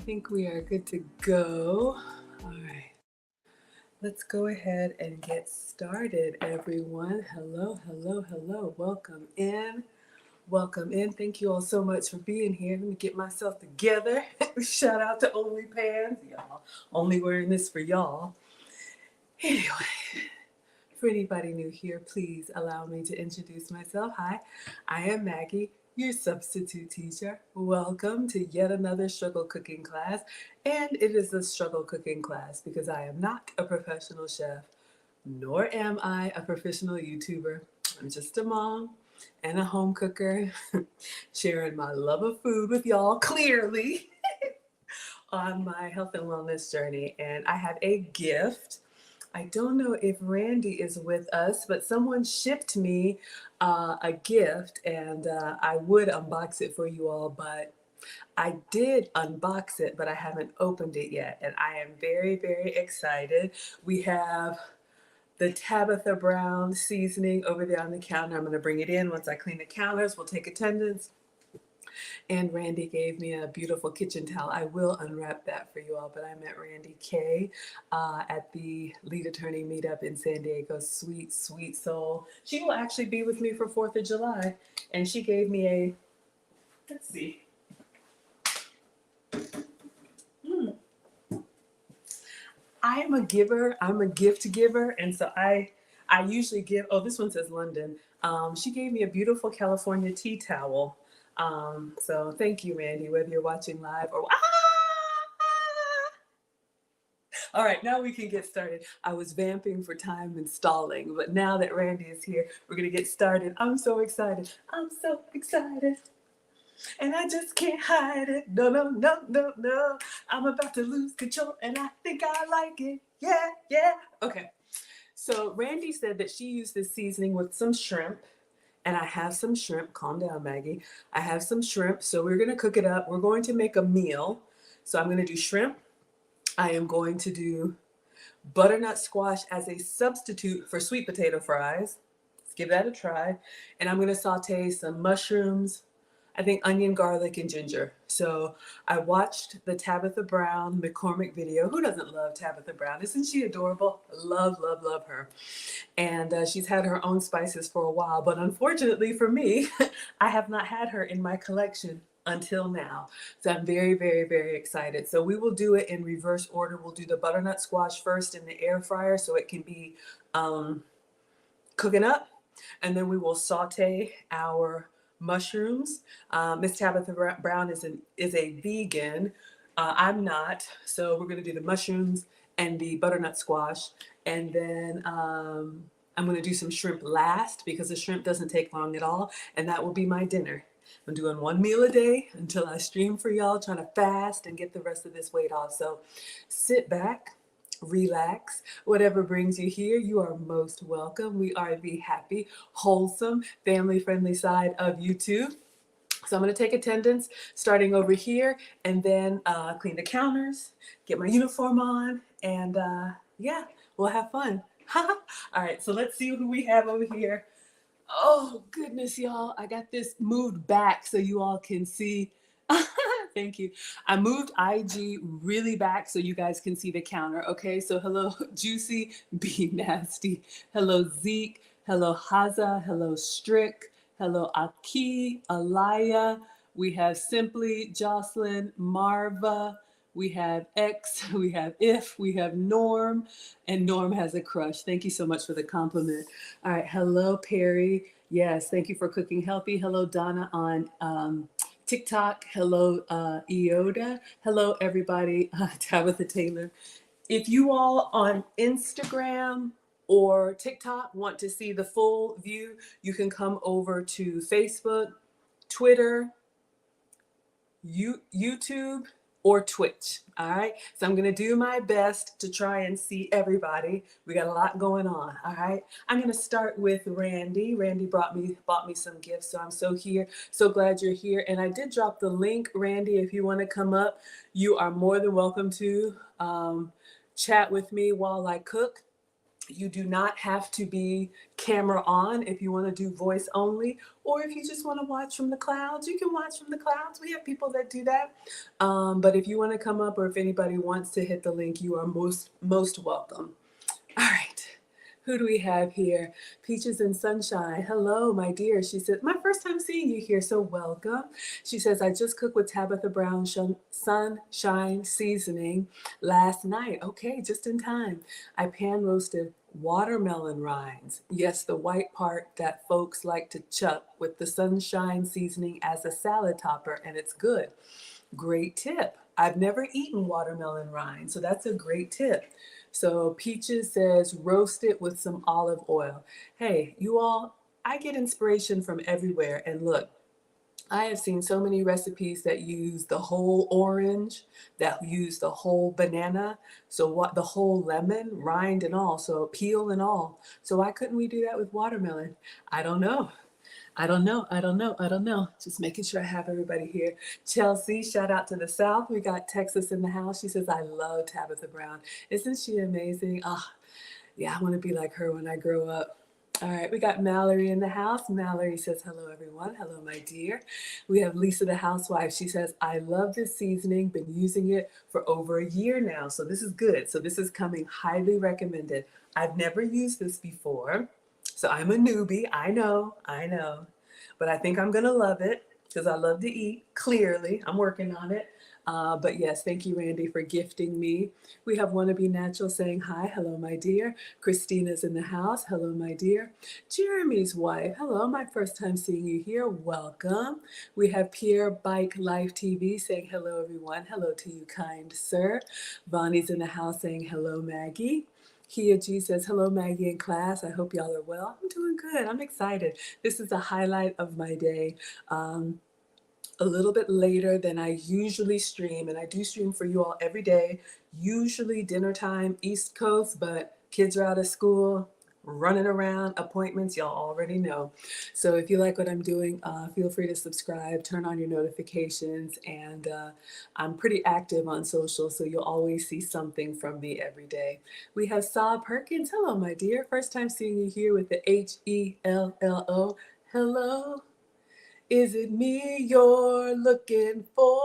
think we are good to go. All right. Let's go ahead and get started, everyone. Hello, hello, hello. Welcome in. Welcome in. Thank you all so much for being here. Let me get myself together. Shout out to OnlyPans. Y'all, only wearing this for y'all. Anyway, for anybody new here, please allow me to introduce myself. Hi, I am Maggie, your substitute teacher. Welcome to yet another struggle cooking class. And it is a struggle cooking class because I am not a professional chef, nor am I a professional YouTuber. I'm just a mom and a home cooker, sharing my love of food with y'all clearly on my health and wellness journey. And I have a gift. I don't know if Randi is with us, but someone shipped me a gift, and I would unbox it for you all, but I did unbox it, but I haven't opened it yet, and I am very, very excited. We have the Tabitha Brown seasoning over there on the counter. I'm going to bring it in once I clean the counters. We'll take attendance. And Randi gave me a beautiful kitchen towel. I will unwrap that for you all, but I met Randi K at the lead attorney meetup in San Diego. Sweet, sweet soul. She will actually be with me for 4th of July. And she gave me a, let's see. I am a giver. I'm a gift giver. And so I usually give, oh, this one says London. She gave me a beautiful California tea towel. So thank you, Randi, whether you're watching live or All right, now we can get started. I was vamping for time and stalling, but now that Randi is here, we're gonna get started. I'm so excited. I'm so excited. And I just can't hide it. No, no, no, no, no. I'm about to lose control and I think I like it. Yeah, yeah. Okay. So Randi said that she used this seasoning with some shrimp. And I have some shrimp. Calm down, Maggie. I have some shrimp. So we're going to cook it up. We're going to make a meal. So I'm going to do shrimp. I am going to do butternut squash as a substitute for sweet potato fries. Let's give that a try. And I'm going to saute some mushrooms, I think onion, garlic, and ginger. So I watched the Tabitha Brown McCormick video. Who doesn't love Tabitha Brown? Isn't she adorable? Love, love, love her. And she's had her own spices for a while. But unfortunately for me, I have not had her in my collection until now. So I'm very, very, very excited. So we will do it in reverse order. We'll do the butternut squash first in the air fryer so it can be cooking up. And then we will saute our mushrooms. Miss Tabitha Brown is a vegan. I'm not. So we're going to do the mushrooms and the butternut squash. And then I'm going to do some shrimp last because the shrimp doesn't take long at all. And that will be my dinner. I'm doing one meal a day until I stream for y'all, trying to fast and get the rest of this weight off. So sit back, relax, whatever brings you here, you are most welcome. We are the happy, wholesome, family-friendly side of YouTube. So I'm going to take attendance starting over here and then clean the counters, get my uniform on, and yeah, we'll have fun. All right, so let's see who we have over here. Oh, goodness, y'all. I got this moved back so you all can see. Thank you. I moved IG really back so you guys can see the counter. Okay, so hello, Juicy, Be Nasty. Hello, Zeke. Hello, Haza. Hello, Strick. Hello, Aki, Alaya. We have Simply, Jocelyn, Marva. We have X, we have If, we have Norm, and Norm has a crush. Thank you so much for the compliment. All right, hello, Perry. Yes, thank you for cooking healthy. Hello, Donna on TikTok. Hello, Eoda. Hello, everybody. Tabitha Taylor. If you all on Instagram or TikTok want to see the full view, you can come over to Facebook, Twitter, YouTube, or Twitch. All right. So I'm going to do my best to try and see everybody. We got a lot going on. All right. I'm going to start with Randi. Randi bought me some gifts. So I'm so glad you're here. And I did drop the link, Randi, if you want to come up, you are more than welcome to chat with me while I cook. You do not have to be camera on if you want to do voice only, or if you just want to watch from the clouds, you can watch from the clouds. We have people that do that. But if you want to come up, or if anybody wants to hit the link, you are most welcome. All right. Who do we have here? Peaches and Sunshine. Hello, my dear. She said, my first time seeing you here, so welcome. She says, I just cooked with Tabitha Brown Sunshine seasoning last night. Okay, just in time. I pan roasted watermelon rinds. Yes, the white part that folks like to chuck with the sunshine seasoning as a salad topper, and it's good. Great tip. I've never eaten watermelon rind, so that's a great tip. So Peaches says roast it with some olive oil. Hey, you all, I get inspiration from everywhere. And look, I have seen so many recipes that use the whole orange, that use the whole banana, so what the whole lemon, rind and all, so peel and all. So why couldn't we do that with watermelon? I don't know. I don't know. I don't know. I don't know. Just making sure I have everybody here. Chelsea, shout out to the South. We got Texas in the house. She says, I love Tabitha Brown. Isn't she amazing? Ah, yeah, I want to be like her when I grow up. All right, we got Mallory in the house. Mallory says, hello, everyone. Hello, my dear. We have Lisa, the housewife. She says, I love this seasoning. Been using it for over a year now. So this is good. So this is coming highly recommended. I've never used this before. So I'm a newbie. I know. But I think I'm going to love it because I love to eat. Clearly, I'm working on it. But yes, thank you, Randy, for gifting me. We have Wannabe Natural saying hi. Hello, my dear. Christina's in the house. Hello, my dear. Jeremy's wife. Hello, my first time seeing you here. Welcome. We have Pierre Bike Life TV saying hello, everyone. Hello to you, kind sir. Bonnie's in the house saying hello, Maggie. Kia G says, hello, Maggie and class. I hope y'all are well. I'm doing good. I'm excited. This is the highlight of my day. A little bit later than I usually stream, and I do stream for you all every day, usually dinner time, East Coast, but kids are out of school, running around, appointments, y'all already know. So if you like what I'm doing, feel free to subscribe, turn on your notifications, and I'm pretty active on social, so you'll always see something from me every day. We have Saw Perkins. Hello, my dear. First time seeing you here with the HELLO. Hello. Is it me you're looking for?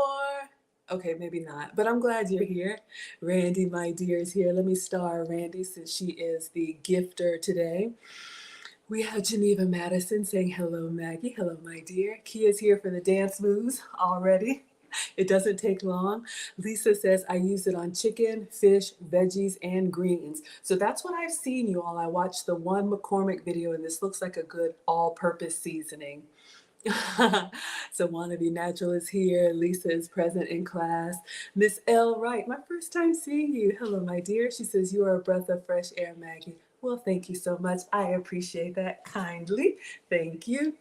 Okay, maybe not, but I'm glad you're here. Randy, my dear, is here. Let me star Randy since she is the gifter today. We have Geneva Madison saying, hello, Maggie. Hello, my dear. Kia's here for the dance moves already. It doesn't take long. Lisa says, I use it on chicken, fish, veggies, and greens. So that's what I've seen, you all. I watched the one McCormick video, and this looks like a good all-purpose seasoning. So Wannabe Natural is here. Lisa is present in class. Miss L. Wright, my first time seeing you. Hello, my dear. She says, you are a breath of fresh air, Maggie. Well, thank you so much. I appreciate that kindly. Thank you.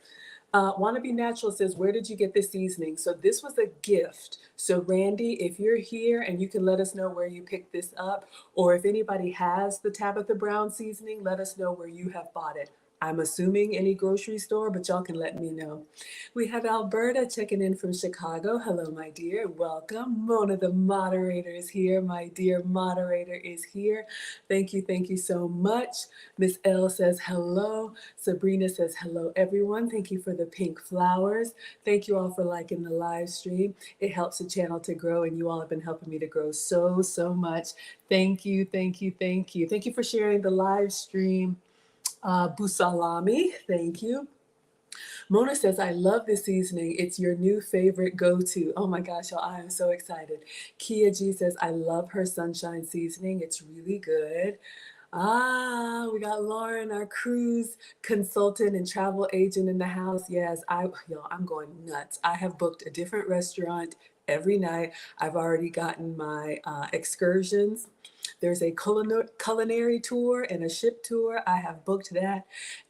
Wannabe Natural says, where did you get this seasoning? So this was a gift. So Randy, if you're here and you can let us know where you picked this up, or if anybody has the Tabitha Brown seasoning, let us know where you have bought it. I'm assuming any grocery store, but y'all can let me know. We have Alberta checking in from Chicago. Hello, my dear. Welcome. Mona, the moderator, is here. My dear moderator is here. Thank you so much. Miss L says hello. Sabrina says hello, everyone. Thank you for the pink flowers. Thank you all for liking the live stream. It helps the channel to grow, and you all have been helping me to grow so much. Thank you. Thank you for sharing the live stream. Busalami, thank you. Mona says, I love this seasoning. It's your new favorite go-to. Oh my gosh, y'all, I am so excited. Kia G says, I love her sunshine seasoning. It's really good. We got Lauren, our cruise consultant and travel agent in the house. Yes, I'm going nuts. I have booked a different restaurant every night. I've already gotten my excursions. There's a culinary tour and a ship tour. I have booked that,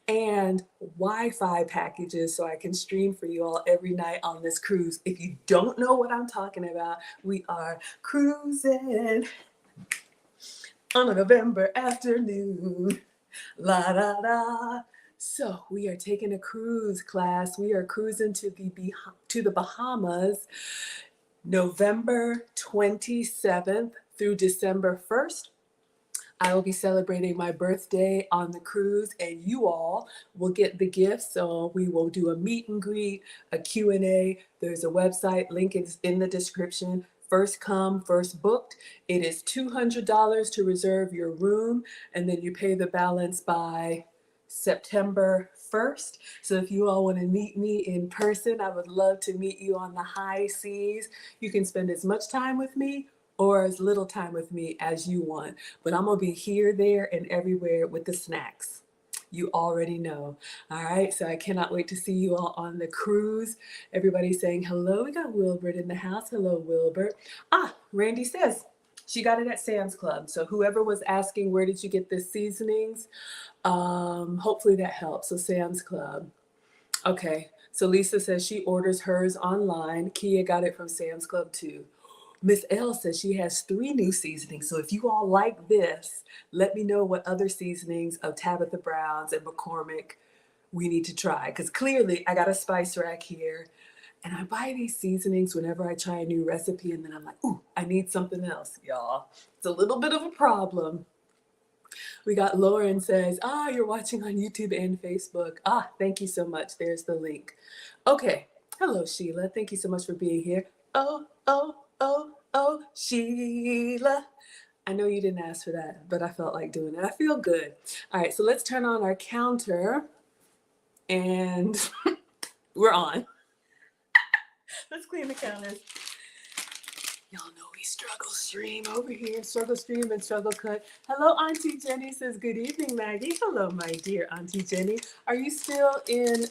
and Wi-Fi packages so I can stream for you all every night on this cruise. If you don't know what I'm talking about, we are cruising on a November afternoon. La da da. So we are taking a cruise, class. We are cruising to the Bahamas, November 27th through December 1st. I will be celebrating my birthday on the cruise, and you all will get the gifts. So we will do a meet and greet, a Q&A. There's a website, link is in the description. First come, first booked. It is $200 to reserve your room, and then you pay the balance by September 1st. So if you all want to meet me in person, I would love to meet you on the high seas. You can spend as much time with me or as little time with me as you want. But I'm going to be here, there, and everywhere with the snacks. You already know. All right, so I cannot wait to see you all on the cruise. Everybody's saying hello. We got Wilbert in the house. Hello, Wilbert. Randi says she got it at Sam's Club. So whoever was asking, where did you get the seasonings? Hopefully that helps. So Sam's Club. Okay, so Lisa says she orders hers online. Kia got it from Sam's Club too. Miss L says she has 3 new seasonings. So if you all like this, let me know what other seasonings of Tabitha Brown's and McCormick we need to try. Because clearly I got a spice rack here. And I buy these seasonings whenever I try a new recipe. And then I'm like, ooh, I need something else, y'all. It's a little bit of a problem. We got Lauren says, you're watching on YouTube and Facebook. Thank you so much. There's the link. Okay. Hello, Sheila. Thank you so much for being here. Oh, Sheila. I know you didn't ask for that, but I felt like doing it. I feel good. All right, so let's turn on our counter. And we're on. Let's clean the counters. Y'all know we struggle stream over here. Struggle stream and struggle cut. Hello, Auntie Jenny says, good evening, Maggie. Hello, my dear Auntie Jenny. Are you still in,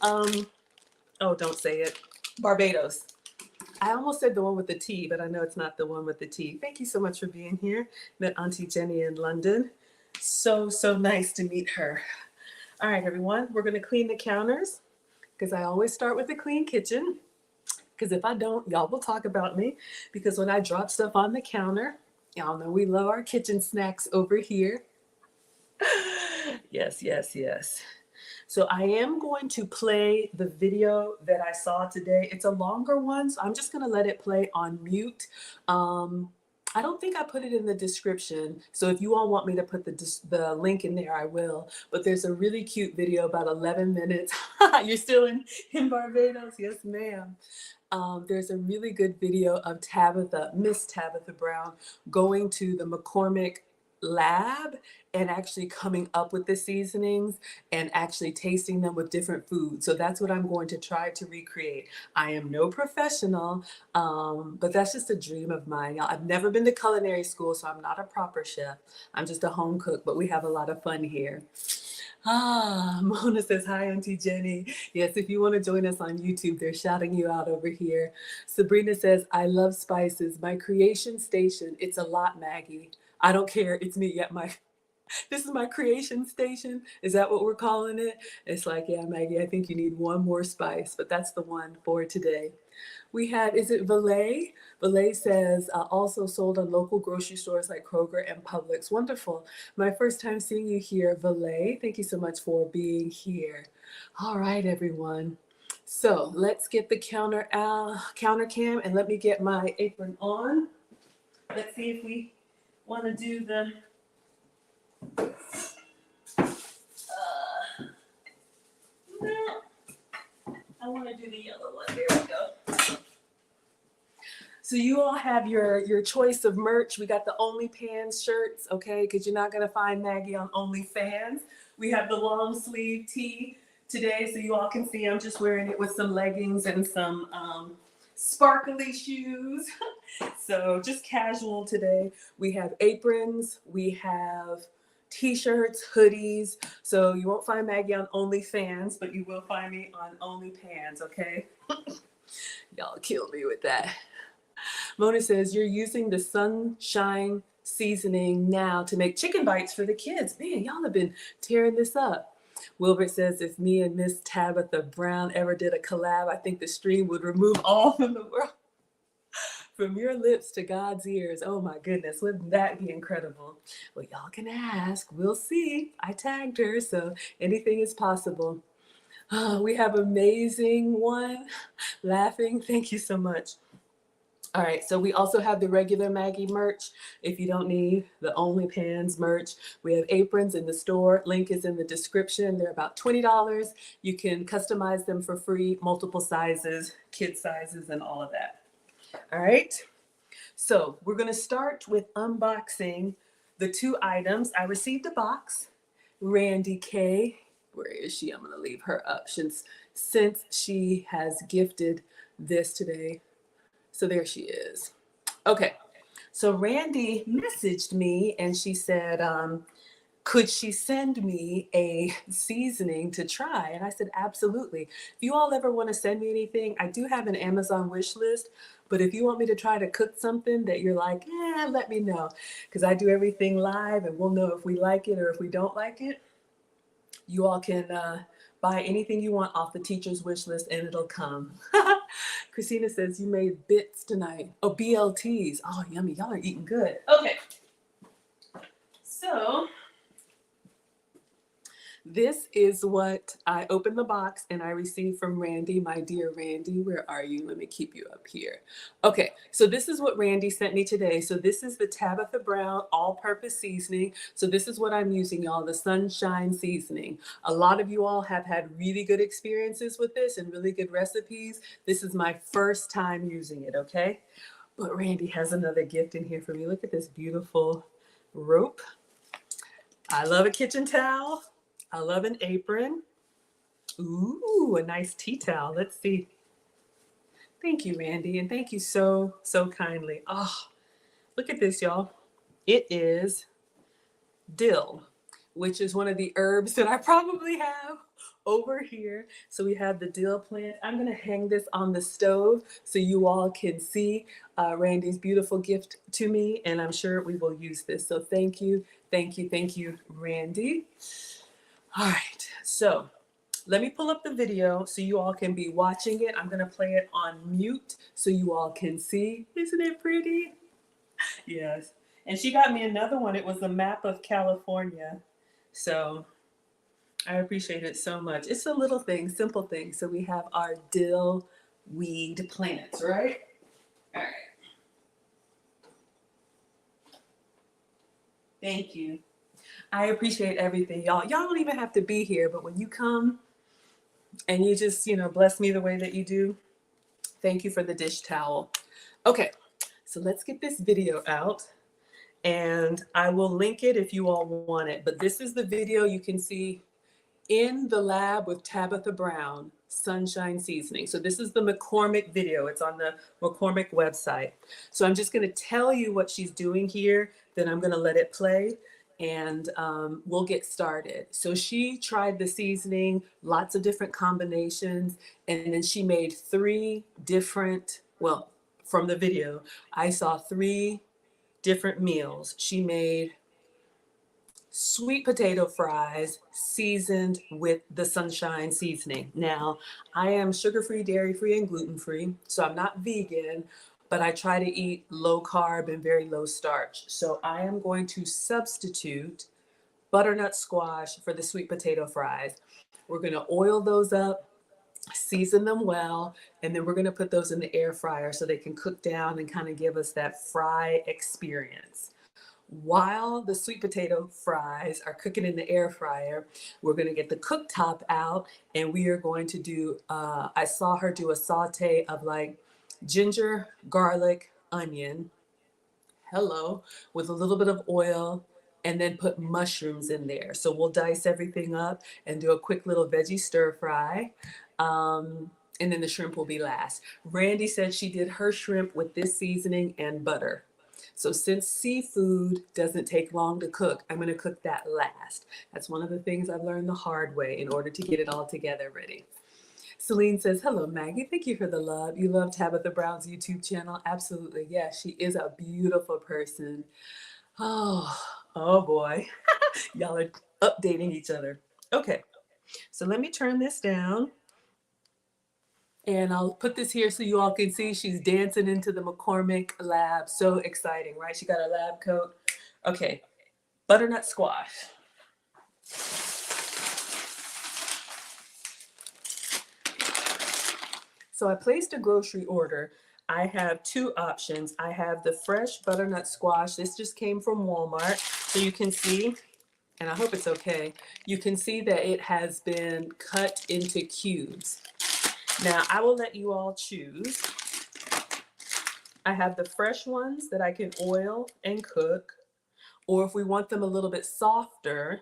don't say it, Barbados? I almost said the one with the T, but I know it's not the one with the T. Thank you so much for being here. Met Auntie Jenny in London. So nice to meet her. All right, everyone, we're going to clean the counters because I always start with the clean kitchen. Because if I don't, y'all will talk about me. Because when I drop stuff on the counter, y'all know we love our kitchen snacks over here. Yes. So I am going to play the video that I saw today. It's a longer one, so I'm just going to let it play on mute. I don't think I put it in the description, so if you all want me to put the link in there, I will. But there's a really cute video, about 11 minutes. You're still in Barbados? Yes, ma'am. There's a really good video of Miss Tabitha Brown, going to the McCormick lab and actually coming up with the seasonings and actually tasting them with different foods. So that's what I'm going to try to recreate. I am no professional, but that's just a dream of mine. I've never been to culinary school, so I'm not a proper chef. I'm just a home cook, but we have a lot of fun here. Mona says, hi, Auntie Jenny. Yes, if you want to join us on YouTube, they're shouting you out over here. Sabrina says, I love spices. My creation station. It's a lot, Maggie. I don't care. It's me. Yeah, this is my creation station. Is that what we're calling it? It's like, yeah, Maggie, I think you need one more spice, but that's the one for today. We have, is it Valet? Valet says, also sold on local grocery stores like Kroger and Publix. Wonderful. My first time seeing you here, Valet. Thank you so much for being here. All right, everyone. So let's get the counter cam, and let me get my apron on. Let's see if we want to do the no, I want to do the yellow one. There we go. So you all have your choice of merch. We got the OnlyPans shirts, okay, because you're not going to find Maggie on OnlyFans. We have the long sleeve tee today, so you all can see I'm just wearing it with some leggings and some sparkly shoes. So just casual today. We have aprons, we have t-shirts, hoodies. So you won't find Maggie on OnlyFans, but you will find me on OnlyPans, okay? Y'all kill me with that. Mona says, you're using the sunshine seasoning now to make chicken bites for the kids. Man, y'all have been tearing this up. Wilbert says, if me and Miss Tabitha Brown ever did a collab, I think the stream would remove all from the world. From your lips to God's ears. Oh my goodness, wouldn't that be incredible? Well, y'all can ask. We'll see. I tagged her, so anything is possible. We have amazing one laughing. Thank you so much. All right, so we also have the regular Maggie merch. If you don't need the OnlyPans merch, we have aprons in the store. Link is in the description. They're about $20. You can customize them for free, multiple sizes, kid sizes, and all of that. All right, so we're gonna start with unboxing the two items. I received a box. Randi K, where is she? I'm gonna leave her up since she has gifted this today. So there she is. Okay, so Randi messaged me and she said, could she send me a seasoning to try? And I said, absolutely. If you all ever want to send me anything, I do have an Amazon wish list. But if you want me to try to cook something that you're like, let me know. Because I do everything live and we'll know if we like it or if we don't like it. You all can buy anything you want off the teacher's wish list and it'll come. Christina says you made bits tonight. Oh, BLTs. Oh, yummy. Y'all are eating good. Okay. So this is what I opened the box and I received from Randi, my dear Randi. Where are you? Let me keep you up here. Okay, so this is what Randi sent me today. So this is the Tabitha Brown all-purpose seasoning. So this is what I'm using, y'all, the Sunshine Seasoning. A lot of you all have had really good experiences with this and really good recipes. This is my first time using it, okay? But Randi has another gift in here for me. Look at this beautiful rope. I love a kitchen towel. I love an apron. Ooh, a nice tea towel. Let's see. Thank you, Randi, and thank you so kindly. Oh, look at this, y'all. It is dill, which is one of the herbs that I probably have over here. So we have the dill plant. I'm gonna hang this on the stove so you all can see Randi's beautiful gift to me, and I'm sure we will use this. So thank you, Randi. All right, so let me pull up the video so you all can be watching it. I'm gonna play it on mute so you all can see. Isn't it pretty? Yes. And she got me another one. It was a map of California. So I appreciate it so much. It's a little thing, simple thing. So we have our dill weed plants, right? All right. Thank you. I appreciate everything, y'all. Y'all don't even have to be here, but when you come and you just, bless me the way that you do, thank you for the dish towel. Okay, so let's get this video out and I will link it if you all want it. But this is the video you can see in the lab with Tabitha Brown, Sunshine Seasoning. So this is the McCormick video. It's on the McCormick website. So I'm just going to tell you what she's doing here. Then I'm going to let it play and we'll get started. So she tried the seasoning, lots of different combinations, and then she made three different, well, from the video, I saw three different meals. She made sweet potato fries seasoned with the Sunshine Seasoning. Now, I am sugar-free, dairy-free, and gluten-free, so I'm not vegan, but I try to eat low carb and very low starch. So I am going to substitute butternut squash for the sweet potato fries. We're going to oil those up, season them well, and then we're going to put those in the air fryer so they can cook down and kind of give us that fry experience. While the sweet potato fries are cooking in the air fryer, we're going to get the cooktop out and we are going to do, I saw her do a saute of like ginger, garlic, onion, with a little bit of oil, and then put mushrooms in there. So we'll dice everything up and do a quick little veggie stir fry. And then the shrimp will be last. Randi said she did her shrimp with this seasoning and butter. So since seafood doesn't take long to cook, I'm going to cook that last. That's one of the things I've learned the hard way in order to get it all together ready. Celine says, hello, Maggie. Thank you for the love. You love Tabitha Brown's YouTube channel? Absolutely. Yeah, she is a beautiful person. Oh boy. Y'all are updating each other. Okay, so let me turn this down. And I'll put this here so you all can see she's dancing into the McCormick lab. So exciting, right? She got her lab coat. Okay, butternut squash. So I placed a grocery order. I have two options. I have the fresh butternut squash. This just came from Walmart. So you can see, and I hope it's okay, you can see that it has been cut into cubes. Now I will let you all choose. I have the fresh ones that I can oil and cook, or if we want them a little bit softer,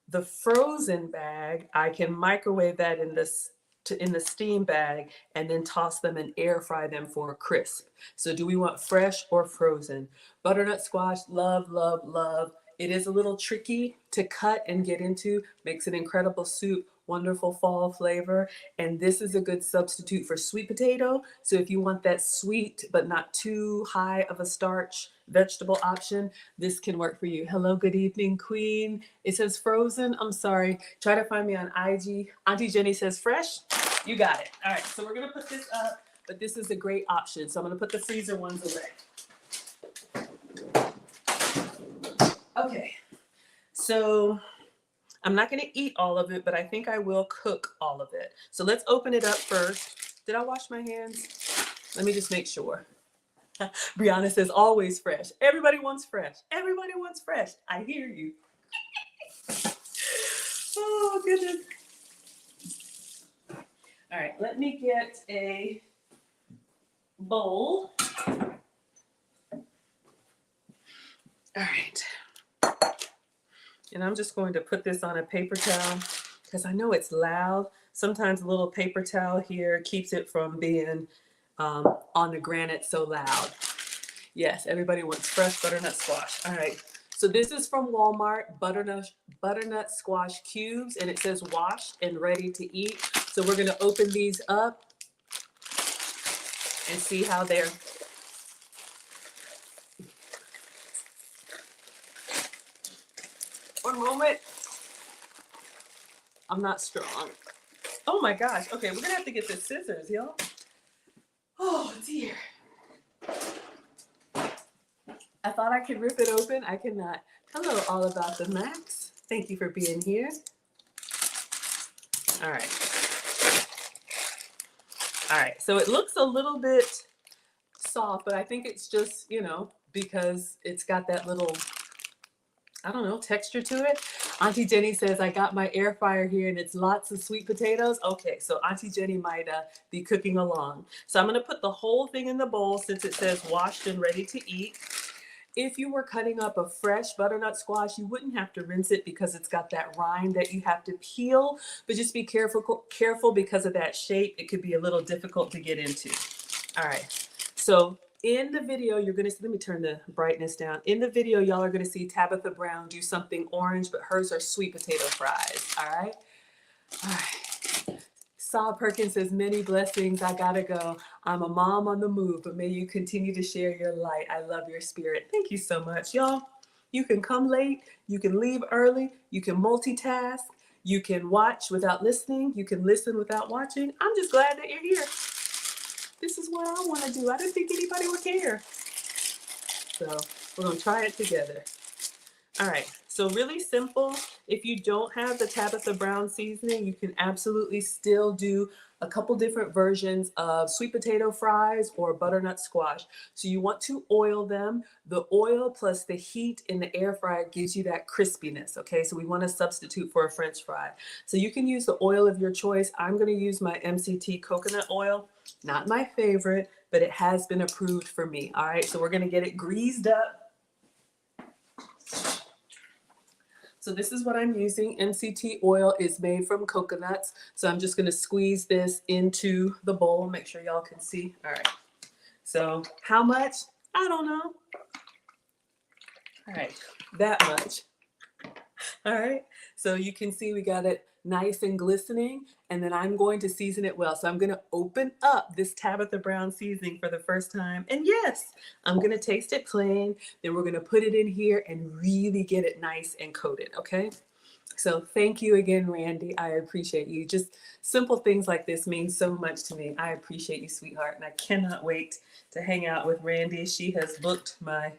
the frozen bag, I can microwave that in the steam bag and then toss them and air fry them for a crisp. So do we want fresh or frozen? Butternut squash, love, love, love. It is a little tricky to cut and get into, makes an incredible soup, wonderful fall flavor. And this is a good substitute for sweet potato. So if you want that sweet but not too high of a starch vegetable option, this can work for you. Hello, good evening, Queen. It says frozen. I'm sorry. Try to find me on IG. Auntie Jenny says fresh. You got it. All right, so we're gonna put this up, but this is a great option. So I'm gonna put the freezer ones away. Okay, so I'm not gonna eat all of it, but I think I will cook all of it. So let's open it up first. Did I wash my hands? Let me just make sure. Brianna says always fresh. Everybody wants fresh. Everybody wants fresh. I hear you. Oh, goodness. All right, let me get a bowl. All right. And I'm just going to put this on a paper towel because I know it's loud. Sometimes a little paper towel here keeps it from being on the granite so loud. Yes, everybody wants fresh butternut squash. All right, so this is from Walmart, butternut squash cubes, and it says washed and ready to eat. So we're gonna open these up and see how they're. One moment. I'm not strong. Oh my gosh. Okay, we're gonna have to get the scissors, y'all. Oh dear. I thought I could rip it open. I cannot. Hello, all about the Max. Thank you for being here. All right. All right, so it looks a little bit soft, but I think it's just, you know, because it's got that little, I don't know, texture to it. Auntie Jenny says, I got my air fryer here and it's lots of sweet potatoes. Okay, so Auntie Jenny might be cooking along. So I'm gonna put the whole thing in the bowl since it says washed and ready to eat. If you were cutting up a fresh butternut squash, you wouldn't have to rinse it because it's got that rind that you have to peel, but just be careful because of that shape. It could be a little difficult to get into. All right, so in the video, you're gonna see, let me turn the brightness down. In the video, y'all are gonna see Tabitha Brown do something orange, but hers are sweet potato fries, all right? All right. Saul Perkins says, many blessings, I gotta go. I'm a mom on the move, but may you continue to share your light. I love your spirit. Thank you so much, y'all. You can come late, you can leave early, you can multitask, you can watch without listening, you can listen without watching. I'm just glad that you're here. This is what I wanna do. I didn't think anybody would care. So we're gonna try it together. All right, so really simple. If you don't have the Tabitha Brown seasoning, you can absolutely still do a couple different versions of sweet potato fries or butternut squash. So you want to oil them. The oil plus the heat in the air fryer gives you that crispiness, okay? So we want to substitute for a French fry. So you can use the oil of your choice. I'm gonna use my MCT coconut oil. Not my favorite, but it has been approved for me, all right? So we're gonna get it greased up. So this is what I'm using. MCT oil is made from coconuts. So I'm just gonna squeeze this into the bowl. Make sure y'all can see. All right. So how much? I don't know. All right, that much. All right. So you can see we got it nice and glistening, and then I'm going to season it well. So I'm gonna open up this Tabitha Brown seasoning for the first time. And yes, I'm gonna taste it plain. Then we're gonna put it in here and really get it nice and coated, okay? So thank you again, Randy. I appreciate you. Just simple things like this mean so much to me. I appreciate you, sweetheart. And I cannot wait to hang out with Randy. She has booked my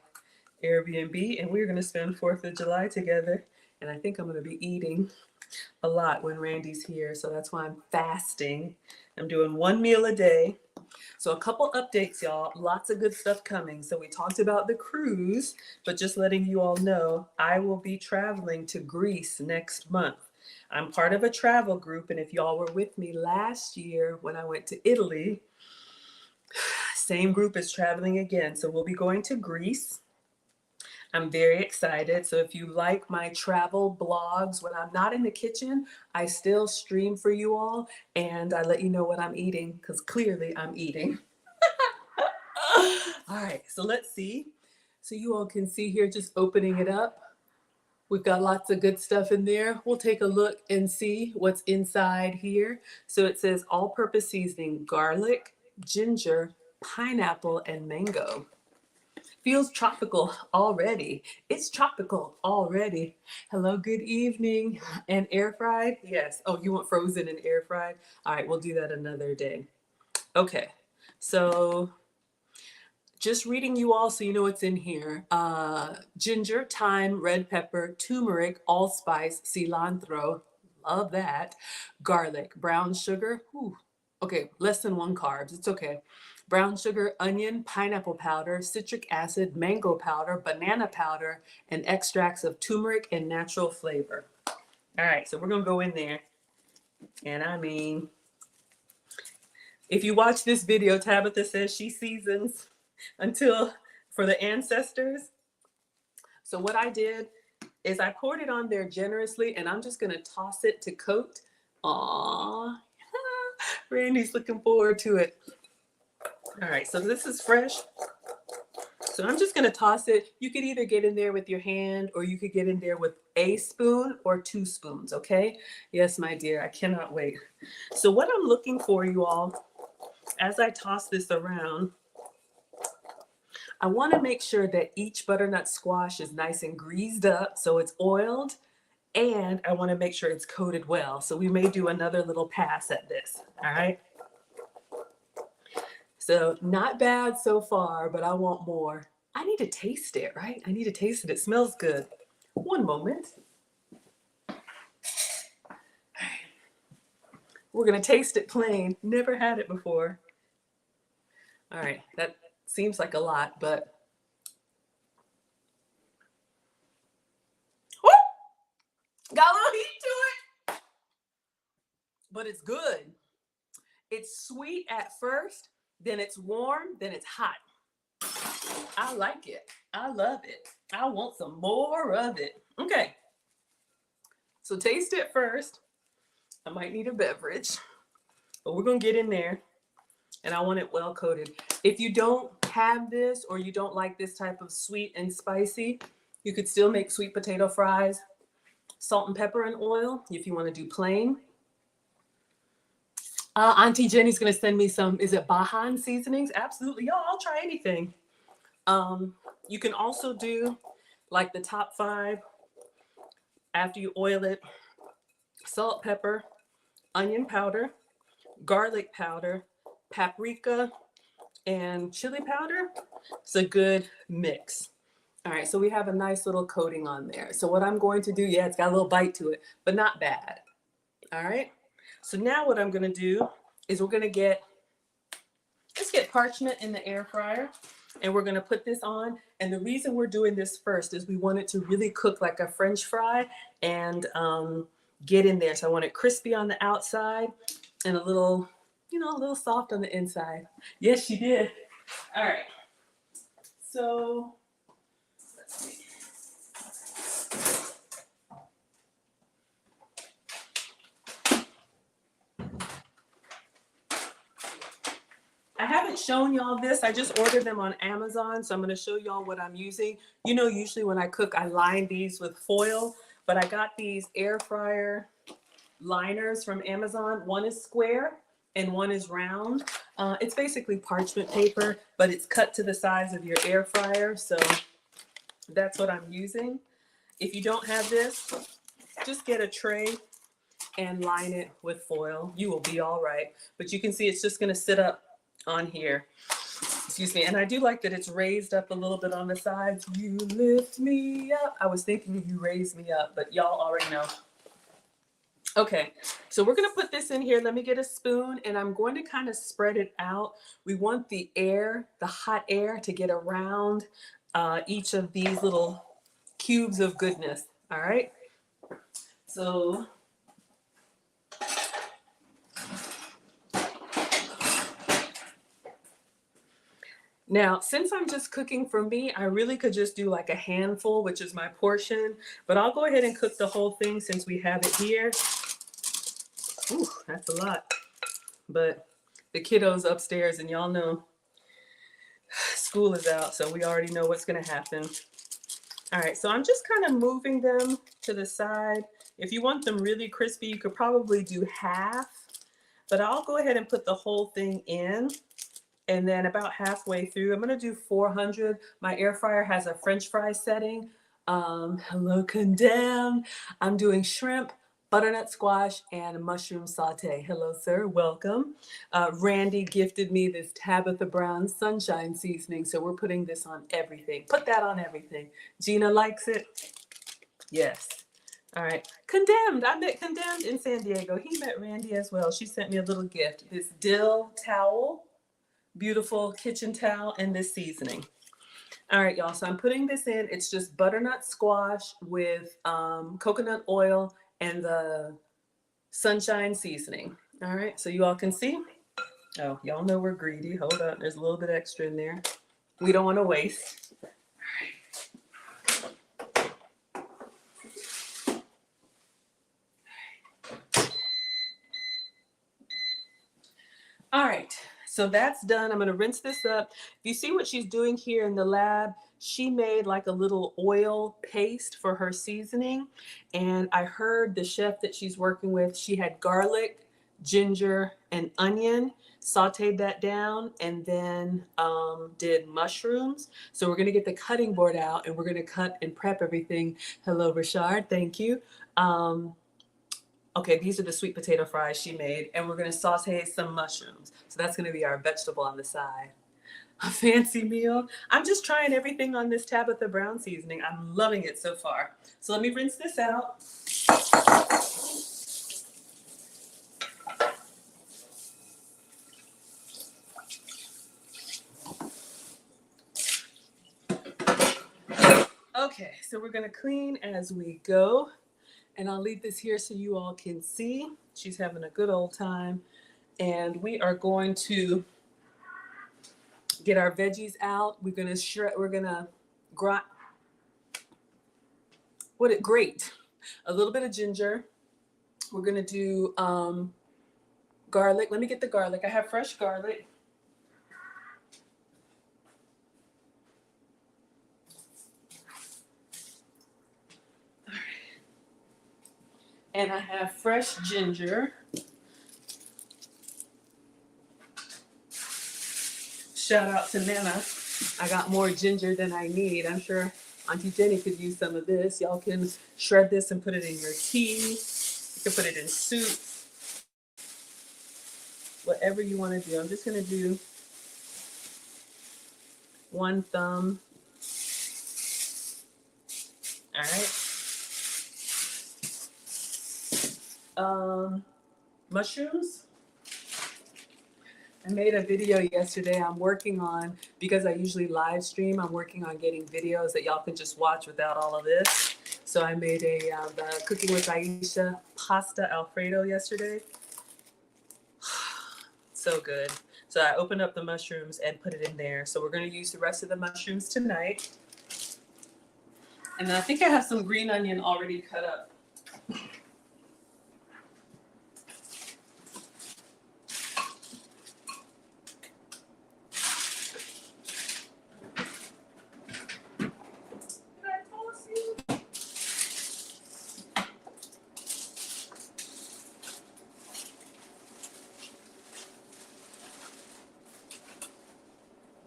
Airbnb and we're gonna spend 4th of July together. And I think I'm gonna be eating a lot when Randy's here, so that's why I'm fasting. I'm doing 1 meal a day. So a couple updates, y'all. Lots of good stuff coming. So we talked about the cruise, but just letting you all know, I will be traveling to Greece next month. I'm part of a travel group, and if y'all were with me last year when I went to Italy, same group is traveling again. So we'll be going to Greece. I'm very excited. So if you like my travel blogs, when I'm not in the kitchen, I still stream for you all and I let you know what I'm eating because clearly I'm eating. All right, so let's see. So you all can see here, just opening it up. We've got lots of good stuff in there. We'll take a look and see what's inside here. So it says all-purpose seasoning, garlic, ginger, pineapple, and mango. Feels tropical already. It's tropical already. Hello, good evening. And air fried? Yes. Oh, you want frozen and air fried? All right, we'll do that another day. Okay, so just reading you all so you know what's in here. Ginger, thyme, red pepper, turmeric, allspice, cilantro. Love that. Garlic, brown sugar. Ooh. Okay, less than 1 carbs. It's okay. Brown sugar, onion, pineapple powder, citric acid, mango powder, banana powder, and extracts of turmeric and natural flavor. All right, so we're gonna go in there. And I mean, if you watch this video, Tabitha says she seasons until for the ancestors. So what I did is I poured it on there generously and I'm just gonna toss it to coat. Aww, Randy's looking forward to it. All right, so this is fresh. So I'm just gonna toss it. You could either get in there with your hand or you could get in there with a spoon or 2 spoons, okay? Yes, my dear, I cannot wait. So what I'm looking for, you all, as I toss this around, I wanna make sure that each butternut squash is nice and greased up so it's oiled, and I wanna make sure it's coated well. So we may do another little pass at this, all right? So not bad so far, but I want more. I need to taste it, right? I need to taste it. It smells good. One moment. We're gonna taste it plain. Never had it before. All right, that seems like a lot, but woo! Got a little heat to it, but it's good. It's sweet at first, then it's warm, then it's hot. I like it. I love it. I want some more of it. Okay. So taste it first. I might need a beverage, but we're gonna get in there and I want it well coated. If you don't have this or you don't like this type of sweet and spicy, you could still make sweet potato fries, salt and pepper and oil if you wanna do plain. Auntie Jenny's gonna send me some, is it Bahan seasonings? Absolutely, y'all, I'll try anything. You can also do like the top 5 after you oil it: salt, pepper, onion powder, garlic powder, paprika, and chili powder. It's a good mix. All right, so we have a nice little coating on there. So what I'm going to do, yeah, it's got a little bite to it, but not bad. All right, so now what I'm gonna do is we're gonna let's get parchment in the air fryer. And we're gonna put this on. And the reason we're doing this first is we want it to really cook like a French fry and get in there. So I want it crispy on the outside and a little, a little soft on the inside. Yes, she did. All right. So let's see. I haven't shown y'all this. I just ordered them on Amazon, so I'm going to show y'all what I'm using. You know, usually when I cook, I line these with foil, but I got these air fryer liners from Amazon. One is square and one is round. It's basically parchment paper, but it's cut to the size of your air fryer, so that's what I'm using. If you don't have this, just get a tray and line it with foil. You will be all right. But you can see it's just going to sit up on here. Excuse me. And I do like that it's raised up a little bit on the sides. You lift me up. I was thinking you raised me up, but y'all already know. Okay, so we're gonna put this in here. Let me get a spoon and I'm going to kind of spread it out. We want the air, the hot air to get around each of these little cubes of goodness. All right, so now, since I'm just cooking for me, I really could just do like a handful, which is my portion, but I'll go ahead and cook the whole thing since we have it here. Ooh, that's a lot. But the kiddos upstairs, and y'all know school is out, so we already know what's gonna happen. All right, so I'm just kind of moving them to the side. If you want them really crispy, you could probably do half, but I'll go ahead and put the whole thing in. And then about halfway through, I'm gonna do 400. My air fryer has a French fry setting. Hello, Condemned. I'm doing shrimp, butternut squash, and mushroom saute. Hello, sir, welcome. Randy gifted me this Tabitha Brown sunshine seasoning, so we're putting this on everything. Put that on everything. Gina likes it. Yes. All right. Condemned. I met Condemned in San Diego. He met Randy as well. She sent me a little gift. This dill towel. Beautiful kitchen towel and this seasoning. All right, y'all, so I'm putting this in. It's just butternut squash with coconut oil and the sunshine seasoning. All right, so you all can see. Oh, y'all know we're greedy. Hold on, there's a little bit extra in there. We don't want to waste. All right, so that's done. I'm gonna rinse this up. If you see what she's doing here in the lab, she made like a little oil paste for her seasoning. And I heard the chef that she's working with, she had garlic, ginger, and onion, sauteed that down, and then did mushrooms. So we're gonna get the cutting board out and we're gonna cut and prep everything. Hello, Rashard, thank you. Okay, these are the sweet potato fries she made, and we're gonna saute some mushrooms. So that's gonna be our vegetable on the side. A fancy meal. I'm just trying everything on this Tabitha Brown seasoning. I'm loving it so far. So let me rinse this out. Okay, so we're gonna clean as we go. And I'll leave this here so you all can see. She's having a good old time. And we are going to get our veggies out. We're gonna grate a little bit of ginger. We're gonna do garlic. Let me get the garlic. I have fresh garlic. All right. And I have fresh ginger. Shout out to Nana. I got more ginger than I need. I'm sure Auntie Jenny could use some of this. Y'all can shred this and put it in your tea. You can put it in soup. Whatever you want to do. I'm just going to do one thumb. All right. Mushrooms. I made a video yesterday I'm working on, because I usually live stream, I'm working on getting videos that y'all can just watch without all of this. So I made the Cooking with Aisha pasta Alfredo yesterday. So good. So I opened up the mushrooms and put it in there. So we're going to use the rest of the mushrooms tonight. And then I think I have some green onion already cut up.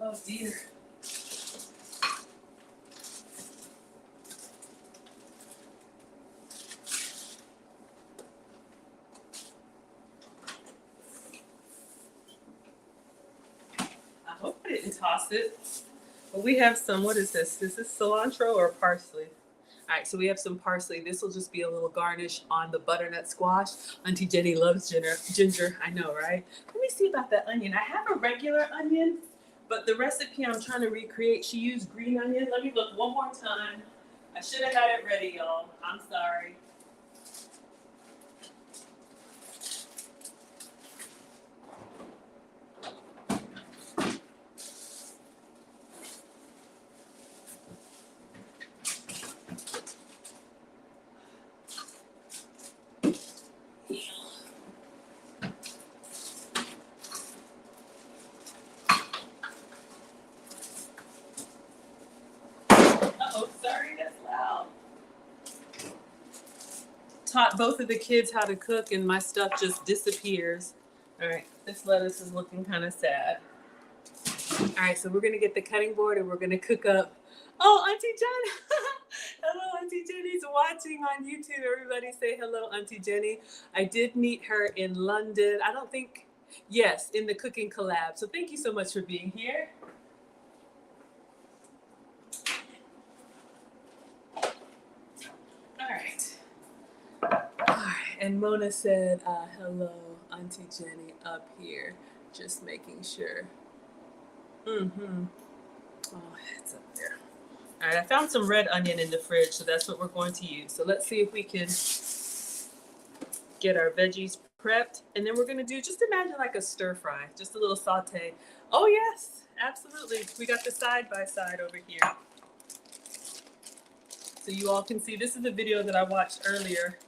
Oh dear. I hope I didn't toss it. But we have some, what is this? Is this cilantro or parsley? All right, so we have some parsley. This will just be a little garnish on the butternut squash. Auntie Jenny loves ginger. I know, right? Let me see about that onion. I have a regular onion, but the recipe I'm trying to recreate, she used green onion. Let me look one more time. I should have had it ready, y'all. I'm sorry. Uh-oh, sorry, that's loud. Taught both of the kids how to cook and my stuff just disappears. All right, this lettuce is looking kind of sad. All right, so we're gonna get the cutting board and we're gonna cook up. Oh, Auntie Jen. Hello, Auntie Jenny's watching on YouTube. Everybody say hello, Auntie Jenny. I did meet her in London. I don't think, yes, in the cooking collab. So thank you so much for being here. All right. And Mona said, hello, Auntie Jenny up here. Just making sure. Mm-hmm. Oh, it's up there. All right, I found some red onion in the fridge, so that's what we're going to use. So let's see if we can get our veggies prepped. And then we're going to do, just imagine like a stir fry, just a little saute. Oh, yes, absolutely. We got the side-by-side over here. So you all can see, this is the video that I watched earlier.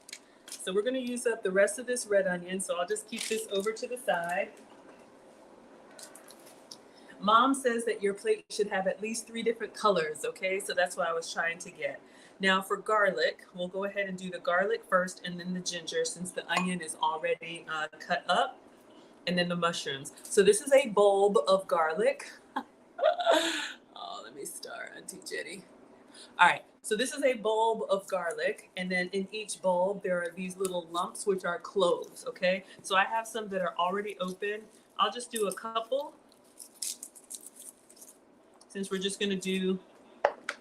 So we're going to use up the rest of this red onion. So I'll just keep this over to the side. Mom says that your plate should have at least 3 different colors, okay? So that's what I was trying to get. Now for garlic, we'll go ahead and do the garlic first and then the ginger since the onion is already cut up, and then the mushrooms. So this is a bulb of garlic. Oh, let me start, Auntie Jenny. All right, so this is a bulb of garlic, and then in each bulb there are these little lumps which are cloves, okay? So I have some that are already open. I'll just do a couple. Since we're just gonna do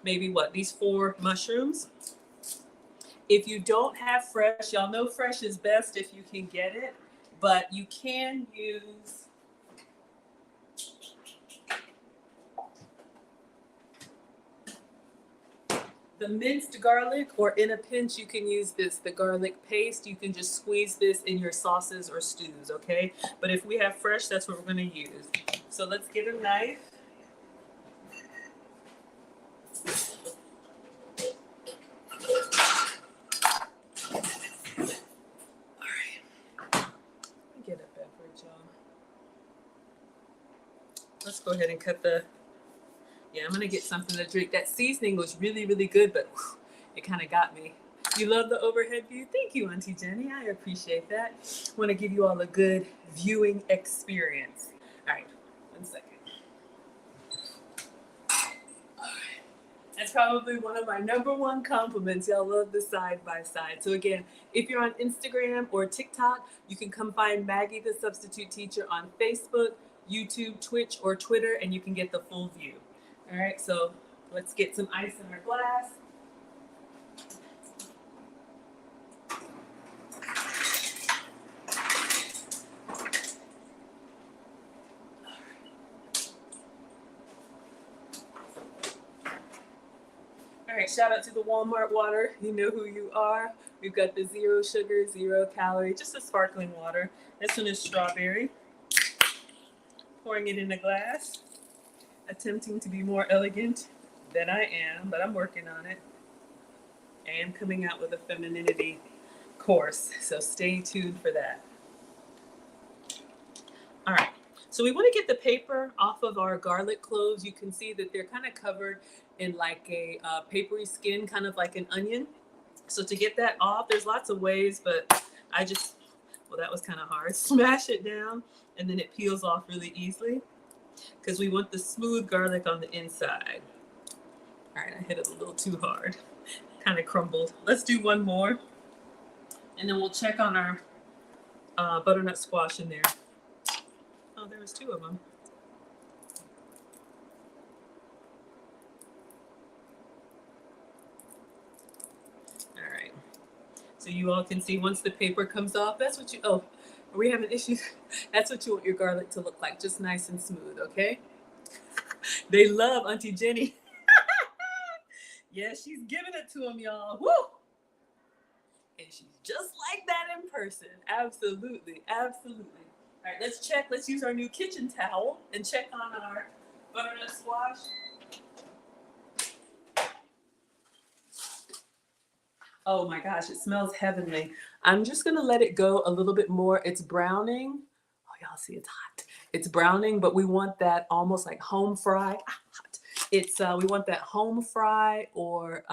maybe these 4 mushrooms. If you don't have fresh, y'all know fresh is best if you can get it, but you can use the minced garlic, or in a pinch you can use the garlic paste. You can just squeeze this in your sauces or stews, okay? But if we have fresh, that's what we're gonna use. So let's get a knife. Let's go ahead and cut I'm gonna get something to drink. That seasoning was really, really good, but whew, it kind of got me. You love the overhead view? Thank you, Auntie Jenny. I appreciate that. I want to give you all a good viewing experience. All right, 1 second. All right. That's probably one of my #1 compliments. Y'all love the side-by-side. So again, if you're on Instagram or TikTok, you can come find Maggie, the substitute teacher, on Facebook, YouTube, Twitch, or Twitter, and you can get the full view. All right, so let's get some ice in our glass. All right, shout out to the Walmart water. You know who you are. We've got the 0 sugar, 0 calorie, just a sparkling water. This one is strawberry. Pouring it in a glass. Attempting to be more elegant than I am, but I'm working on it. I am coming out with a femininity course, so stay tuned for that. All right, so we want to get the paper off of our garlic cloves. You can see that they're kind of covered in like a papery skin, kind of like an onion. So to get that off, there's lots of ways, but I just, well, that was kind of hard. Smash it down, and then it peels off really easily, because we want the smooth garlic on the inside. All right, I hit it a little too hard. Kind of crumbled. Let's do one more. And then we'll check on our butternut squash in there. Oh, there was 2 of them. So you all can see once the paper comes off, that's what you, oh, are we having issues? That's what you want your garlic to look like, just nice and smooth, okay? They love Auntie Jenny. Yeah, she's giving it to them, y'all. Woo! And she's just like that in person. Absolutely, absolutely. All right, let's check. Let's use our new kitchen towel and check on our butternut squash. Oh my gosh, it smells heavenly. I'm just gonna let it go a little bit more. It's browning. Oh, y'all see it's hot. It's browning, but we want that almost like home fry. Hot. It's we want that home fry or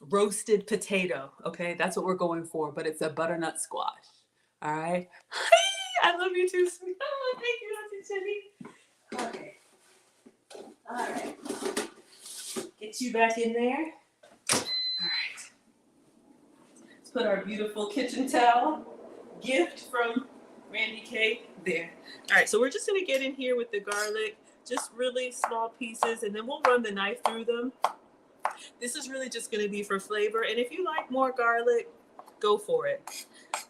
roasted potato. Okay, that's what we're going for. But it's a butternut squash. All right. I love you too, sweet. Oh, thank you, Auntie Jenny. Okay. All right. Get you back in there. All right. Let's put our beautiful kitchen towel gift from Randi K there. All right, so we're just gonna get in here with the garlic, just really small pieces, and then we'll run the knife through them. This is really just gonna be for flavor, and if you like more garlic, go for it.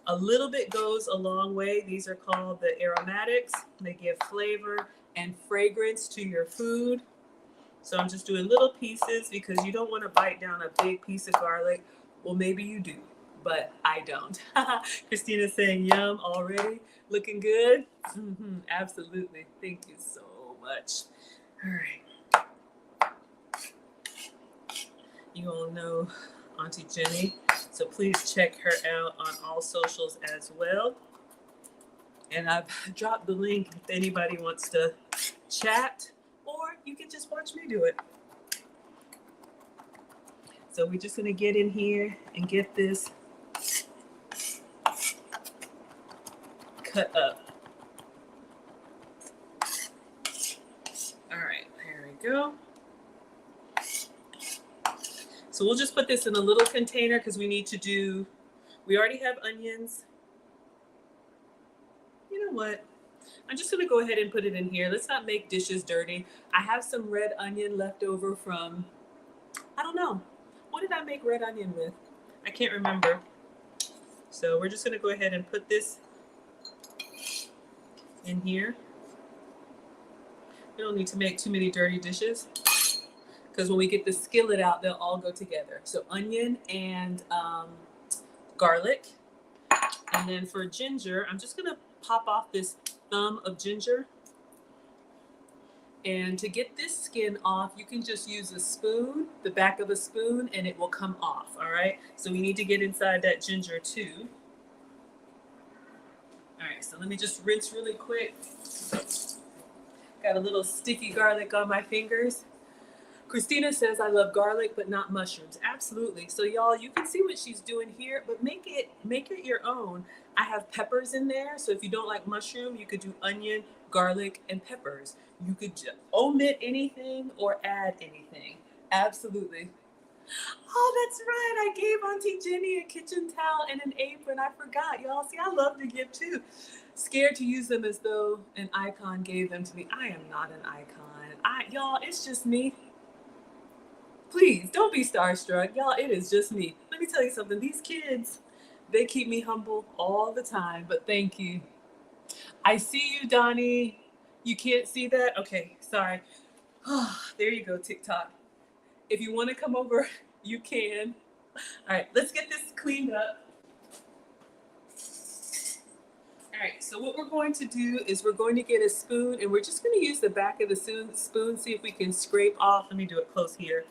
A little bit goes a long way. These are called the aromatics. They give flavor and fragrance to your food. So I'm just doing little pieces because you don't want to bite down a big piece of garlic. Well, maybe you do, but I don't. Christina's saying yum already. Looking good? Mm-hmm, absolutely. Thank you so much. All right. You all know Auntie Jenny, so please check her out on all socials as well. And I've dropped the link if anybody wants to chat, or you can just watch me do it. So we're just gonna get in here and get this cut up. All right, there we go. So we'll just put this in a little container because we need to do, we already have onions. You know what? I'm just gonna go ahead and put it in here. Let's not make dishes dirty. I have some red onion left over from, I don't know. What did I make red onion with? I can't remember. So we're just gonna go ahead and put this in here. We don't need to make too many dirty dishes because when we get the skillet out, they'll all go together. So onion and garlic. And then for ginger, I'm just gonna pop off this thumb of ginger. And to get this skin off, you can just use a spoon, the back of a spoon, and it will come off, all right? So we need to get inside that ginger too. All right, so let me just rinse really quick. Got a little sticky garlic on my fingers. Christina says, I love garlic, but not mushrooms. Absolutely. So y'all, you can see what she's doing here, but make it your own. I have peppers in there. So if you don't like mushroom, you could do onion, garlic, and peppers. You could omit anything or add anything. Absolutely. Oh, that's right. I gave Auntie Jenny a kitchen towel and an apron. I forgot. Y'all, see, I love to give too. Scared to use them as though an icon gave them to me. I am not an icon. Y'all, it's just me. Please, don't be starstruck. Y'all, it is just me. Let me tell you something. These kids, they keep me humble all the time, but thank you. I see you, Donnie. You can't see that? Okay, sorry. There you go, TikTok. If you want to come over, you can. All right, let's get this cleaned up. All right, so what we're going to do is we're going to get a spoon, and we're just going to use the back of the spoon, see if we can scrape off. Let me do it close here.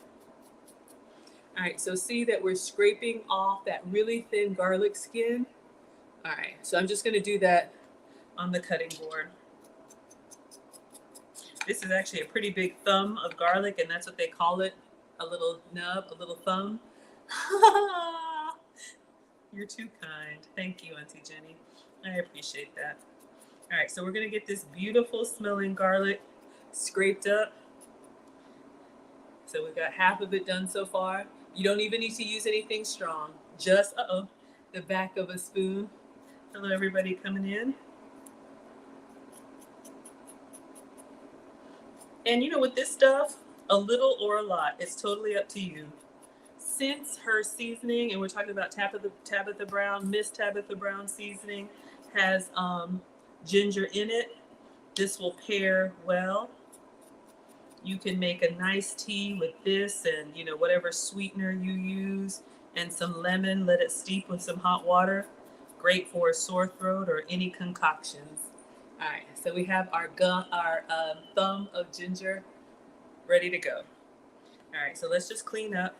All right, so see that we're scraping off that really thin garlic skin. All right, so I'm just gonna do that on the cutting board. This is actually a pretty big thumb of garlic, and that's what they call it, a little nub, a little thumb. You're too kind. Thank you, Auntie Jenny. I appreciate that. All right, so we're gonna get this beautiful smelling garlic scraped up. So we've got half of it done so far. You don't even need to use anything strong. Just, the back of a spoon. Hello, everybody coming in. And you know, with this stuff, a little or a lot, it's totally up to you. since her seasoning, and we're talking about Tabitha Brown, Miss Tabitha Brown seasoning has ginger in it, this will pair well. You can make a nice tea with this and, you know, whatever sweetener you use, and some lemon, let it steep with some hot water. Great for a sore throat or any concoctions. All right, so we have our thumb of ginger ready to go. All right, so let's just clean up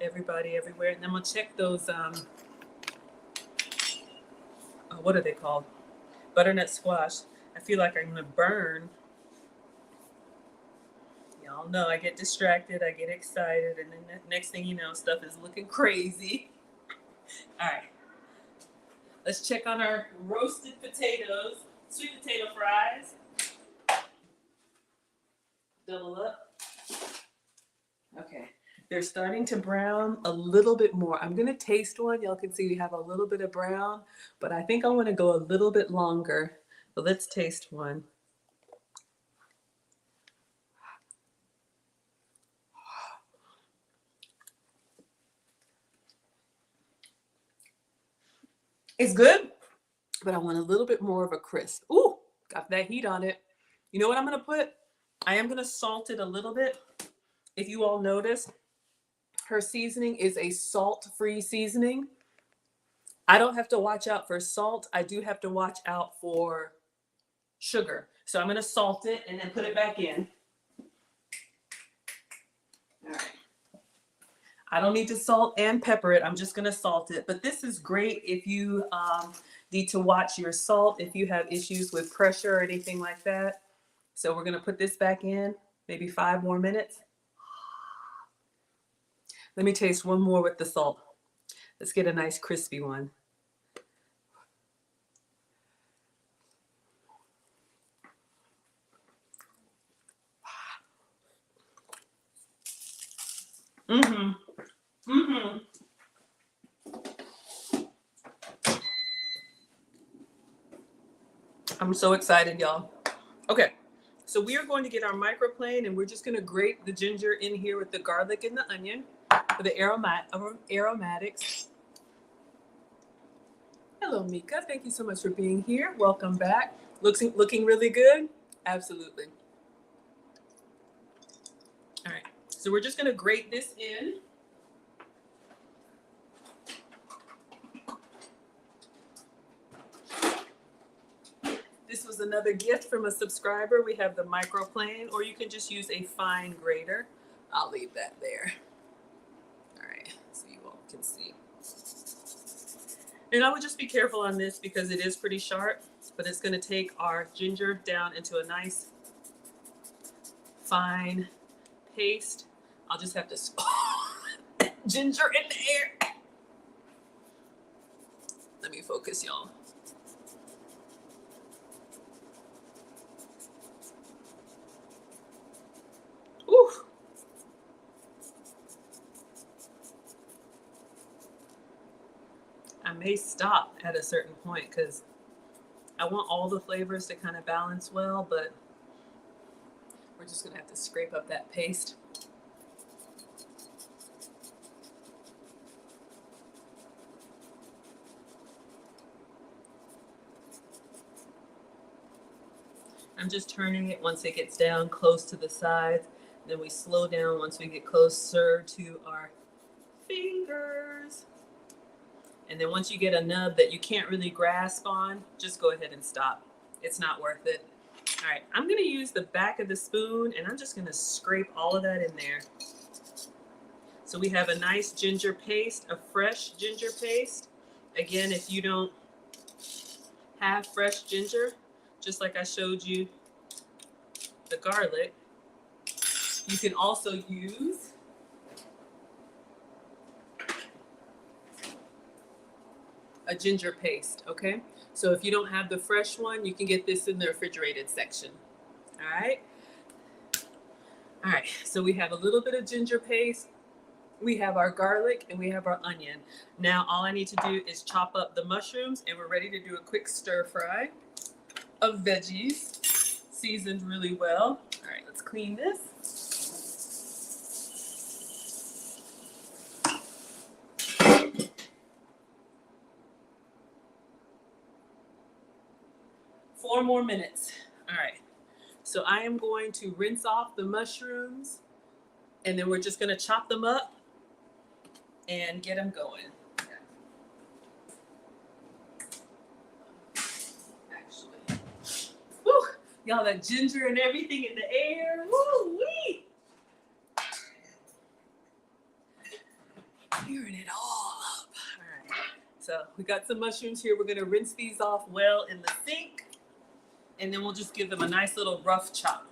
everybody everywhere. And then we'll check those, what are they called? Butternut squash. I feel like I'm gonna burn. Y'all know I get distracted, I get excited, and then the next thing you know, stuff is looking crazy. All right, let's check on our roasted potatoes, sweet potato fries. Double up. Okay, they're starting to brown a little bit more. I'm gonna taste one. Y'all can see we have a little bit of brown, but I think I wanna go a little bit longer. So let's taste one. It's good, but I want a little bit more of a crisp. Ooh, got that heat on it. You know what I'm gonna put? I am gonna salt it a little bit. If you all notice, her seasoning is a salt-free seasoning. I don't have to watch out for salt. I do have to watch out for sugar. So I'm gonna salt it and then put it back in. All right. I don't need to salt and pepper it. I'm just gonna salt it. But this is great if you need to watch your salt, if you have issues with pressure or anything like that. So we're gonna put this back in, maybe 5 more minutes. Let me taste one more with the salt. Let's get a nice crispy one. Mm-hmm. Mm-hmm. I'm so excited, y'all. Okay, so we are going to get our microplane and we're just gonna grate the ginger in here with the garlic and the onion for the aromatics. Hello, Mika. Thank you so much for being here. Welcome back. Looking really good? Absolutely. All right, so we're just gonna grate this in. This was another gift from a subscriber. We have the microplane, or you can just use a fine grater. I'll leave that there. All right, so you all can see. And I would just be careful on this because it is pretty sharp, but it's gonna take our ginger down into a nice fine paste. I'll just have to ginger in the air. Let me focus, y'all. Ooh. I may stop at a certain point because I want all the flavors to kind of balance well, but we're just gonna have to scrape up that paste. I'm just turning it once it gets down close to the sides. Then we slow down once we get closer to our fingers. And then once you get a nub that you can't really grasp on, just go ahead and stop. It's not worth it. All right, I'm gonna use the back of the spoon and I'm just gonna scrape all of that in there. So we have a nice ginger paste, a fresh ginger paste. Again, if you don't have fresh ginger, just like I showed you the garlic, you can also use a ginger paste, okay? So if you don't have the fresh one, you can get this in the refrigerated section, all right? All right, so we have a little bit of ginger paste, we have our garlic, and we have our onion. Now all I need to do is chop up the mushrooms and we're ready to do a quick stir fry of veggies, seasoned really well. All right, let's clean this. 4 more minutes. All right. So I am going to rinse off the mushrooms, and then we're just going to chop them up and get them going. Actually, woo, y'all, that ginger and everything in the air. Woo wee. Clearing it all up. All right. So we got some mushrooms here. We're going to rinse these off well in the sink, and then we'll just give them a nice little rough chop.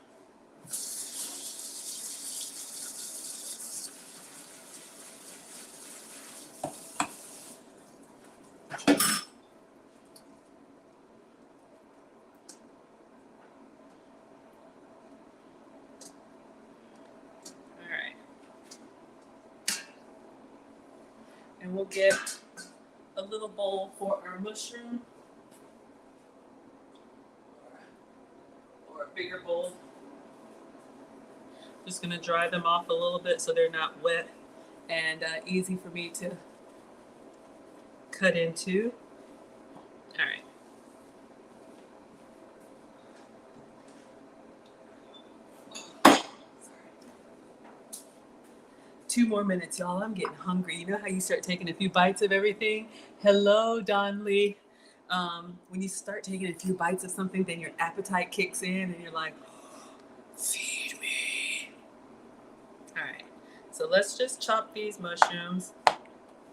And we'll get a little bowl for our mushroom, or a bigger bowl. Just gonna dry them off a little bit so they're not wet and easy for me to cut into. All right. Two more minutes, y'all. I'm getting hungry. You know how you start taking a few bites of everything? Hello, Don Lee. When you start taking a few bites of something, then your appetite kicks in and you're like, feed me. All right. So let's just chop these mushrooms.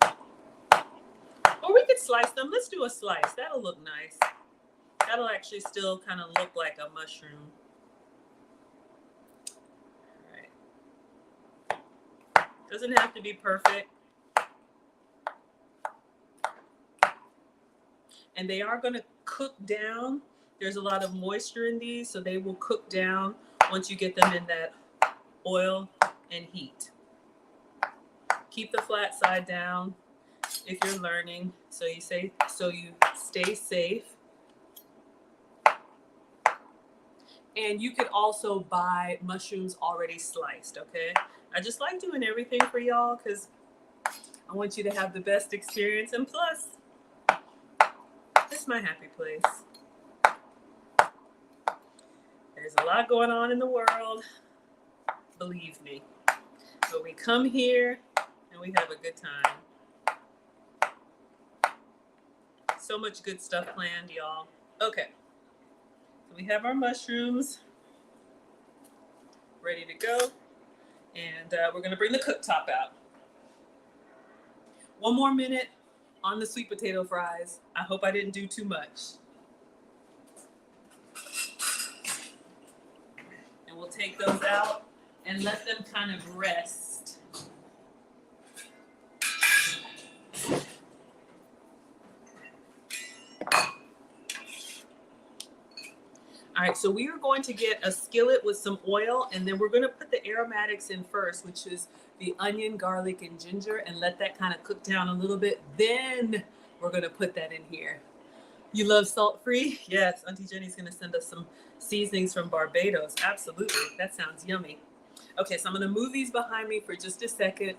Or we could slice them. Let's do a slice. That'll look nice. That'll actually still kind of look like a mushroom. Doesn't have to be perfect. And they are going to cook down. There's a lot of moisture in these, so they will cook down once you get them in that oil and heat. Keep the flat side down if you're learning, so you stay safe. And you could also buy mushrooms already sliced, okay? I just like doing everything for y'all because I want you to have the best experience. And plus, it's my happy place. There's a lot going on in the world, believe me. But we come here and we have a good time. So much good stuff planned, y'all. Okay. So we have our mushrooms ready to go. And we're going to bring the cooktop out. 1 more minute on the sweet potato fries. I hope I didn't do too much. And we'll take those out and let them kind of rest. All right, so we are going to get a skillet with some oil, and then we're going to put the aromatics in first, which is the onion, garlic, and ginger, and let that kind of cook down a little bit. Then we're going to put that in here. You love salt-free? Yes, Auntie Jenny's going to send us some seasonings from Barbados. Absolutely. That sounds yummy. Okay, so I'm going to move these behind me for just a second.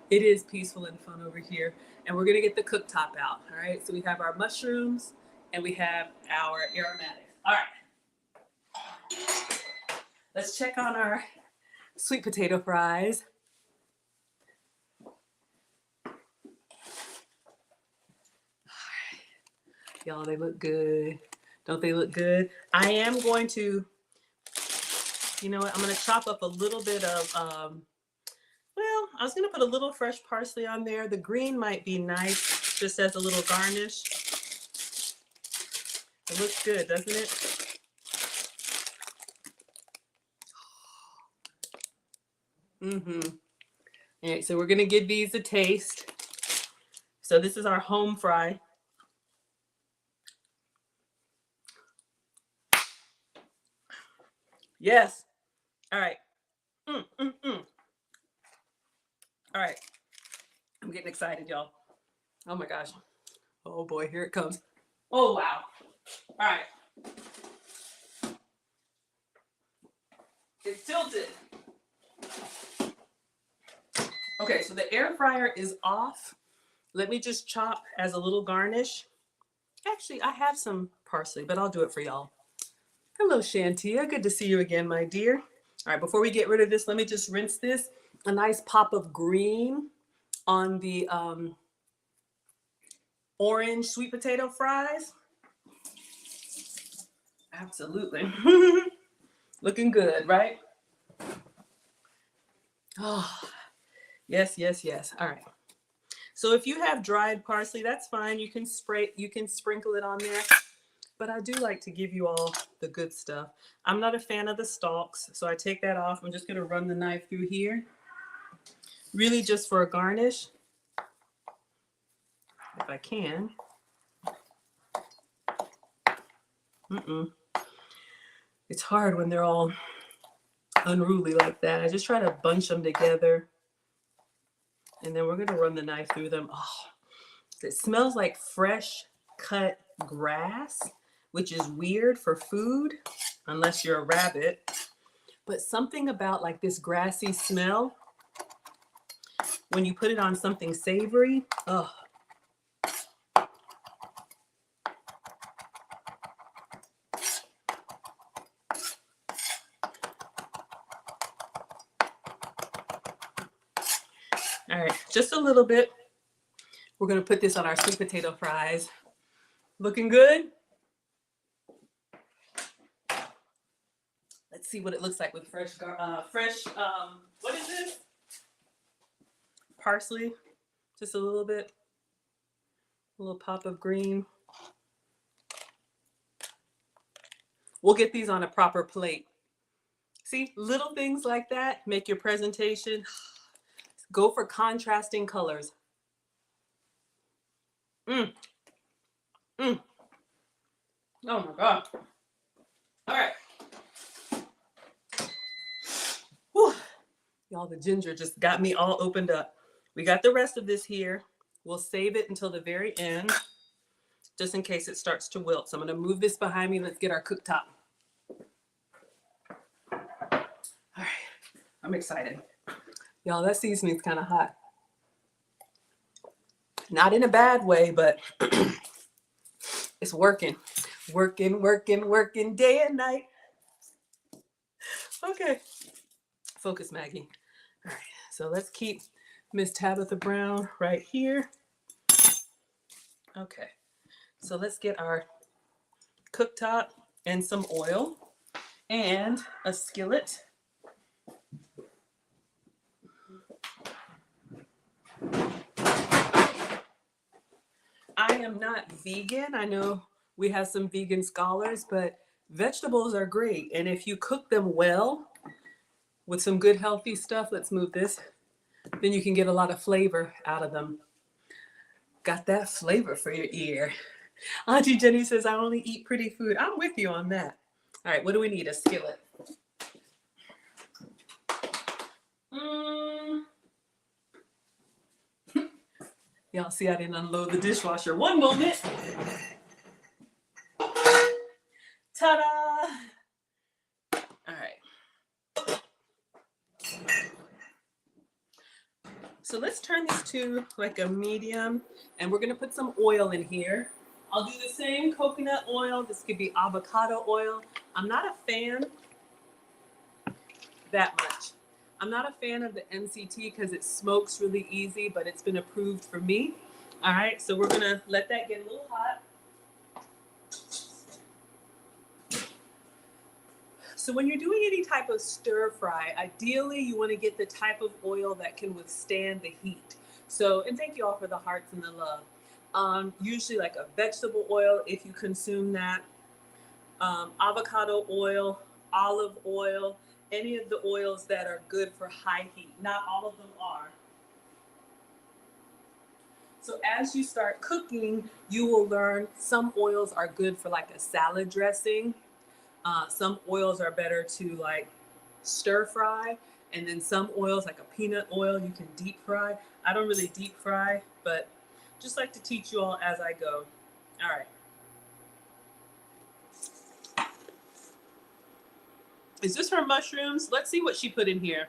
It is peaceful and fun over here. And we're going to get the cooktop out. All right, so we have our mushrooms and we have our aromatics. All right. Let's check on our sweet potato fries. Y'all, they look good. Don't they look good? I am going to, you know what? I'm going to chop up a little bit of, well, I was going to put a little fresh parsley on there. The green might be nice, just as a little garnish. It looks good, doesn't it? Mm-hmm. All right, so we're going to give these a taste. So this is our home fry. Yes. All right. All right. I'm getting excited, y'all. Oh my gosh. Oh boy, here it comes. Oh wow. All right. It's tilted. Okay, so the air fryer is off. Let me just chop as a little garnish. Actually, I have some parsley, but I'll do it for y'all. Hello, Shantia. Good to see you again, my dear. All right, before we get rid of this, let me just rinse this. A nice pop of green on the orange sweet potato fries. Absolutely. Looking good, right? Oh, yes, yes, yes. All right. So if you have dried parsley, that's fine. You can sprinkle it on there. But I do like to give you all the good stuff. I'm not a fan of the stalks, so I take that off. I'm just gonna run the knife through here. Really just for a garnish, if I can. It's hard when they're all unruly like that. I just try to bunch them together. And then we're gonna run the knife through them. Oh, it smells like fresh cut grass, which is weird for food, unless you're a rabbit. But something about like this grassy smell, when you put it on something savory, oh. All right, just a little bit. We're gonna put this on our sweet potato fries. Looking good? Let's see what it looks like with fresh, what is this? Parsley, just a little bit. A little pop of green. We'll get these on a proper plate. See, little things like that make your presentation. Go for contrasting colors. Oh my God. All right. Whew. Y'all, the ginger just got me all opened up. We got the rest of this here. We'll save it until the very end, just in case it starts to wilt. So I'm gonna move this behind me. Let's get our cooktop. All right, I'm excited. Y'all, that seasoning's kind of hot. Not in a bad way, but it's working. Working day and night. Okay. Focus, Maggie. All right, so let's keep Miss Tabitha Brown right here. Okay, so let's get our cooktop and some oil and a skillet. I am not vegan. I know we have some vegan scholars, but vegetables are great. And if you cook them well with some good healthy stuff, let's move this, then you can get a lot of flavor out of them. Got that flavor for your ear. Auntie Jenny says, I only eat pretty food. I'm with you on that. All right, what do we need? A skillet. Y'all see I didn't unload the dishwasher. One moment. Ta-da! All right. So let's turn this to like a medium, and we're gonna put some oil in here. I'll do the same coconut oil. This could be avocado oil. I'm not a fan that much. I'm not a fan of the MCT because it smokes really easy, but it's been approved for me. All right, so we're gonna let that get a little hot. So when you're doing any type of stir fry, ideally you want to get the type of oil that can withstand the heat. So, and thank you all for the hearts and the love. Usually like a vegetable oil, if you consume that, avocado oil, olive oil, any of the oils that are good for high heat. Not all of them are. So as you start cooking, you will learn some oils are good for like a salad dressing. Some oils are better to like stir fry, and then some oils like a peanut oil you can deep fry. I don't really deep fry, but just like to teach you all as I go. All right. Is this her mushrooms? Let's see what she put in here.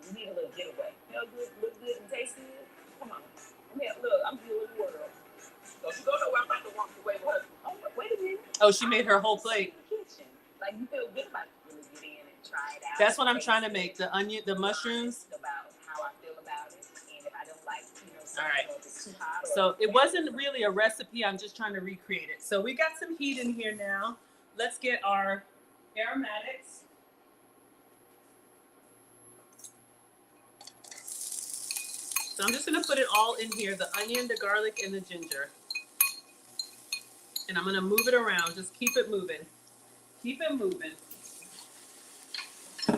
We need a little getaway. Smell good, look good, and taste good. Come on. Look, I'm dealing with the world. So if you go nowhere, I'm about to walk away with her. Oh, wait a minute. Oh, she made her whole plate. Like you feel good about really get in and try it out. That's what I'm trying to make. The onion, the mushrooms. About how I feel about it, and if I don't like, all right. It's too hot. So it wasn't really a recipe. I'm just trying to recreate it. So we got some heat in here now. Let's get our aromatics. So I'm just gonna put it all in here: the onion, the garlic, and the ginger. And I'm gonna move it around. Just keep it moving. Keep it moving. All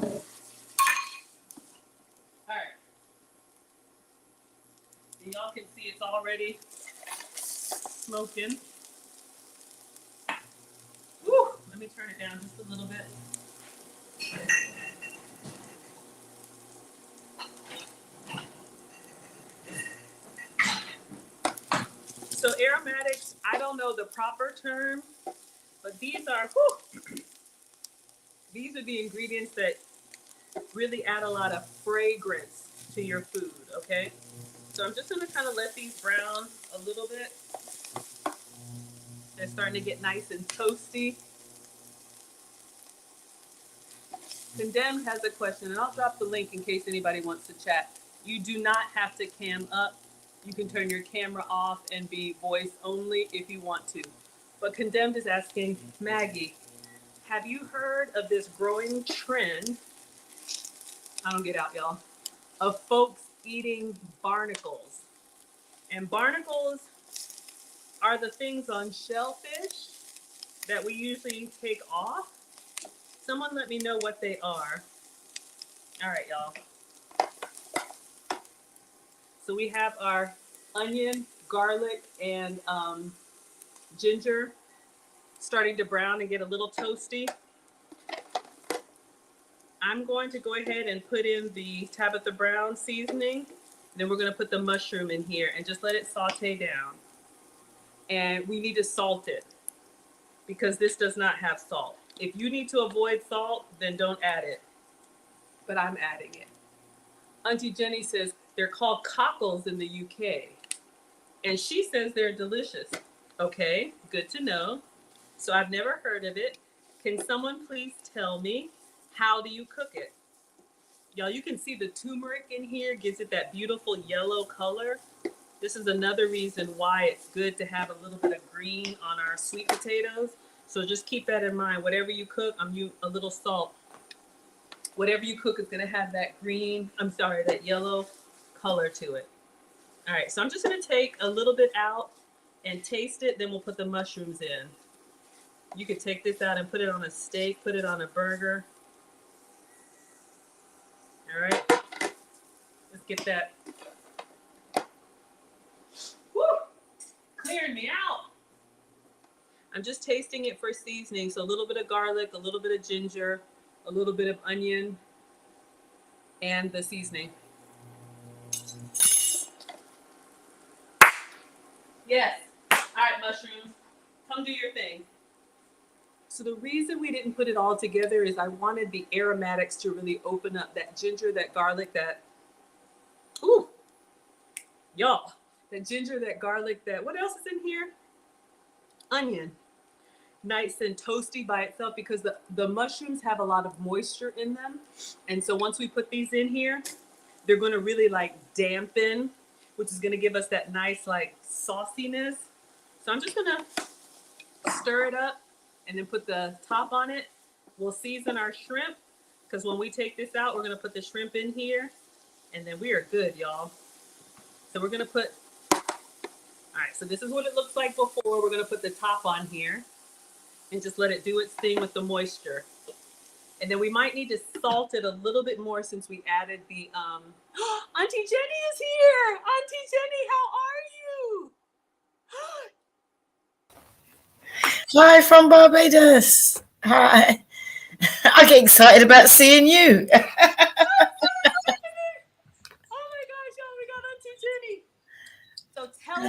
right. And y'all can see it's already smoking. Woo! Let me turn it down just a little bit. So aromatics, I don't know the proper term, but these are, these are the ingredients that really add a lot of fragrance to your food, okay? So I'm just gonna kind of let these brown a little bit. They're starting to get nice and toasty. Condemned has a question, and I'll drop the link in case anybody wants to chat. You do not have to cam up. You can turn your camera off and be voice only if you want to. But Condemned is asking, Maggie, have you heard of this growing trend, I don't get out, y'all, of folks eating barnacles? And barnacles are the things on shellfish that we usually take off. Someone let me know what they are. All right, y'all. So we have our onion, garlic, and ginger starting to brown and get a little toasty. I'm going to go ahead and put in the Tabitha Brown seasoning. Then we're going to put the mushroom in here and just let it saute down. And we need to salt it because this does not have salt. If you need to avoid salt, then don't add it. But I'm adding it. Auntie Jenny says they're called cockles in the UK. And she says they're delicious. Okay, good to know. So I've never heard of it. Can someone please tell me, how do you cook it? Y'all, you can see the turmeric in here gives it that beautiful yellow color. This is another reason why it's good to have a little bit of green on our sweet potatoes. So just keep that in mind. Whatever you cook, a little salt. Whatever you cook is gonna have that green, that yellow color to it. All right, so I'm just gonna take a little bit out and taste it, then we'll put the mushrooms in. You could take this out and put it on a steak, put it on a burger. All right, let's get that. Woo! Clearing me out. I'm just tasting it for seasoning. So a little bit of garlic, a little bit of ginger, a little bit of onion, and the seasoning. Yes. All right, mushrooms, come do your thing. So the reason we didn't put it all together is I wanted the aromatics to really open up that ginger, that garlic, that, ooh, y'all, that ginger, that garlic, that, what else is in here? Onion. Nice and toasty by itself because the mushrooms have a lot of moisture in them. And so once we put these in here, they're going to really like dampen, which is going to give us that nice like sauciness. So I'm just going to stir it up and then put the top on it. We'll season our shrimp because when we take this out, we're going to put the shrimp in here and then we are good, y'all. So we're going to put, all right, so this is what it looks like before. We're going to put the top on here and just let it do its thing with the moisture. And then we might need to salt it a little bit more since we added the, Auntie Jenny is here. Auntie Jenny, how are you? Hi from Barbados. Hi. I get excited about seeing you. Oh my gosh, y'all, we got Auntie Jenny. So tell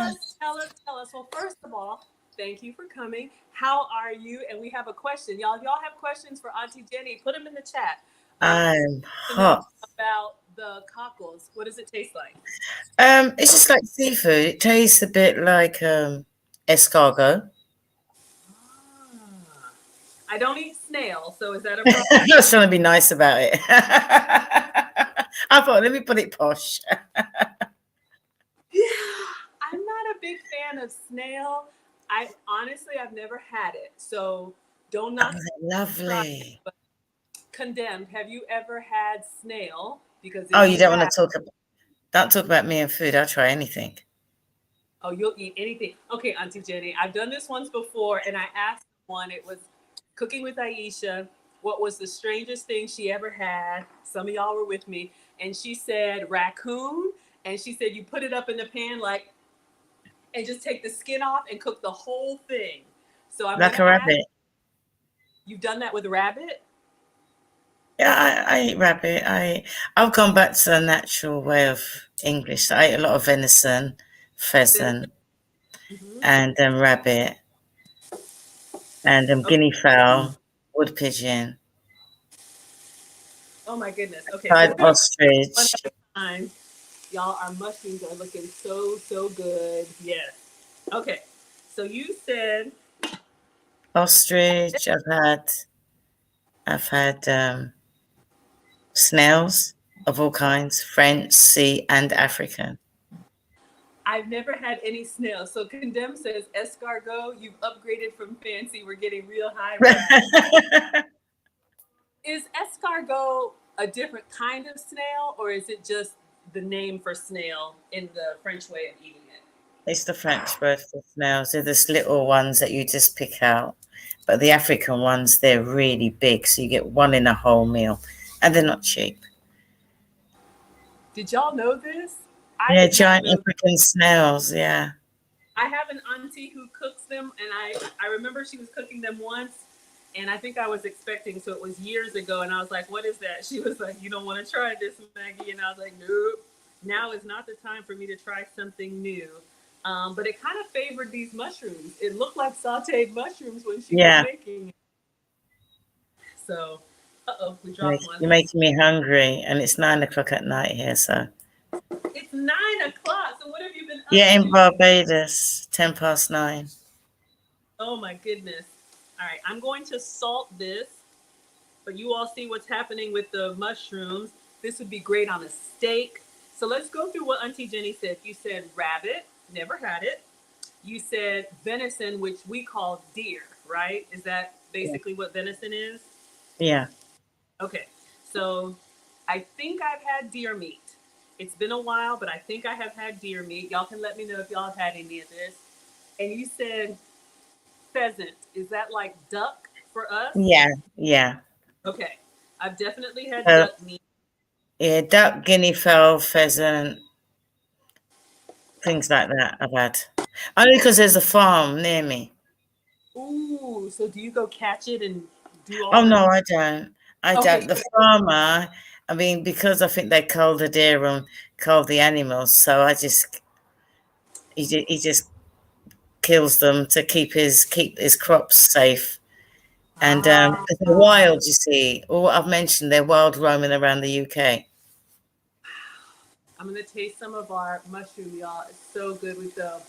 us. Well, first of all, thank you for coming. How are you? And we have a question. Y'all have questions for Auntie Jenny, put them in the chat. I'm hot. About the cockles. What does it taste like? It's just like seafood. It tastes a bit like escargot. I don't eat snail, so is that a problem? I was trying to be nice about it. I thought, let me put it posh. Yeah, I'm not a big fan of snail. I've never had it, so don't Oh, knock try it. lovely. But condemned, have you ever had snail? Because Oh, if you you don't want have, to talk about, don't talk about me and food. I'll try anything. oh, you'll eat anything. Okay, Auntie Jenny, I've done this once before, and I asked one. It was cooking with Aisha. What was the strangest thing she ever had? Some of y'all were with me, and she said raccoon, and she said you put it up in the pan like and just take the skin off and cook the whole thing. So I'm Like gonna a ask. rabbit. You've done that with rabbit? Yeah, I eat rabbit. I've gone back to the natural way of English. I ate a lot of venison, Venison? pheasant, Hmm. and rabbit, and Okay. guinea fowl, wood pigeon, Oh my goodness. Okay, so fried we're gonna one ostrich, at a time. Y'all, our mushrooms are looking so good. Yes. Okay. So you said ostrich. I've had snails of all kinds, French, sea, and African. I've never had any snails. So Condemn says escargot. You've upgraded from fancy. We're getting real highbrow. Is escargot a different kind of snail, or is it just the name for snail in the French way of eating it? It's the French word for snails. They're just little ones that you just pick out. But the African ones, they're really big. So you get one in a whole meal. And they're not cheap. Did y'all know this? I Yeah, did not giant know. African snails. Yeah. I have an auntie who cooks them, and I remember she was cooking them once, and I think I was expecting, so it was years ago, and I was like, "What is that?" She was like, "You don't want to try this, Maggie," and I was like, "Nope. Now is not the time for me to try something new." But it kind of favored these mushrooms. It looked like sautéed mushrooms when she was Yeah. making it. So, we dropped one. You're making me hungry. And it's 9 o'clock at night here. So, It's 9 o'clock. So what have you been up yeah, in to? Barbados, 9:10. Oh my goodness. All right, I'm going to salt this, but you all see what's happening with the mushrooms. This would be great on a steak. So let's go through what Auntie Jenny said. You said rabbit, never had it. You said venison, which we call deer, right? Is that Yeah. basically what venison is? Yeah. Okay, so I think I've had deer meat. It's been a while, but I think I have had deer meat. Y'all can let me know if y'all have had any of this. And you said pheasant. Is that like duck for us? Yeah. Yeah. Okay, I've definitely had Uh, duck meat. yeah. Duck, guinea fowl, pheasant, things like that I've had. Only because there's a farm near me. Ooh, so do you go catch it and do all Oh the? no, I don't. I Okay, don't. The farmer, I mean, because I think they cull the deer and cull the animals, so he just kills them to keep his crops safe. And ah, 'cause they're wild, you see. All I've mentioned, they're wild roaming around the UK. I'm gonna taste some of our mushroom, y'all. It's so good with the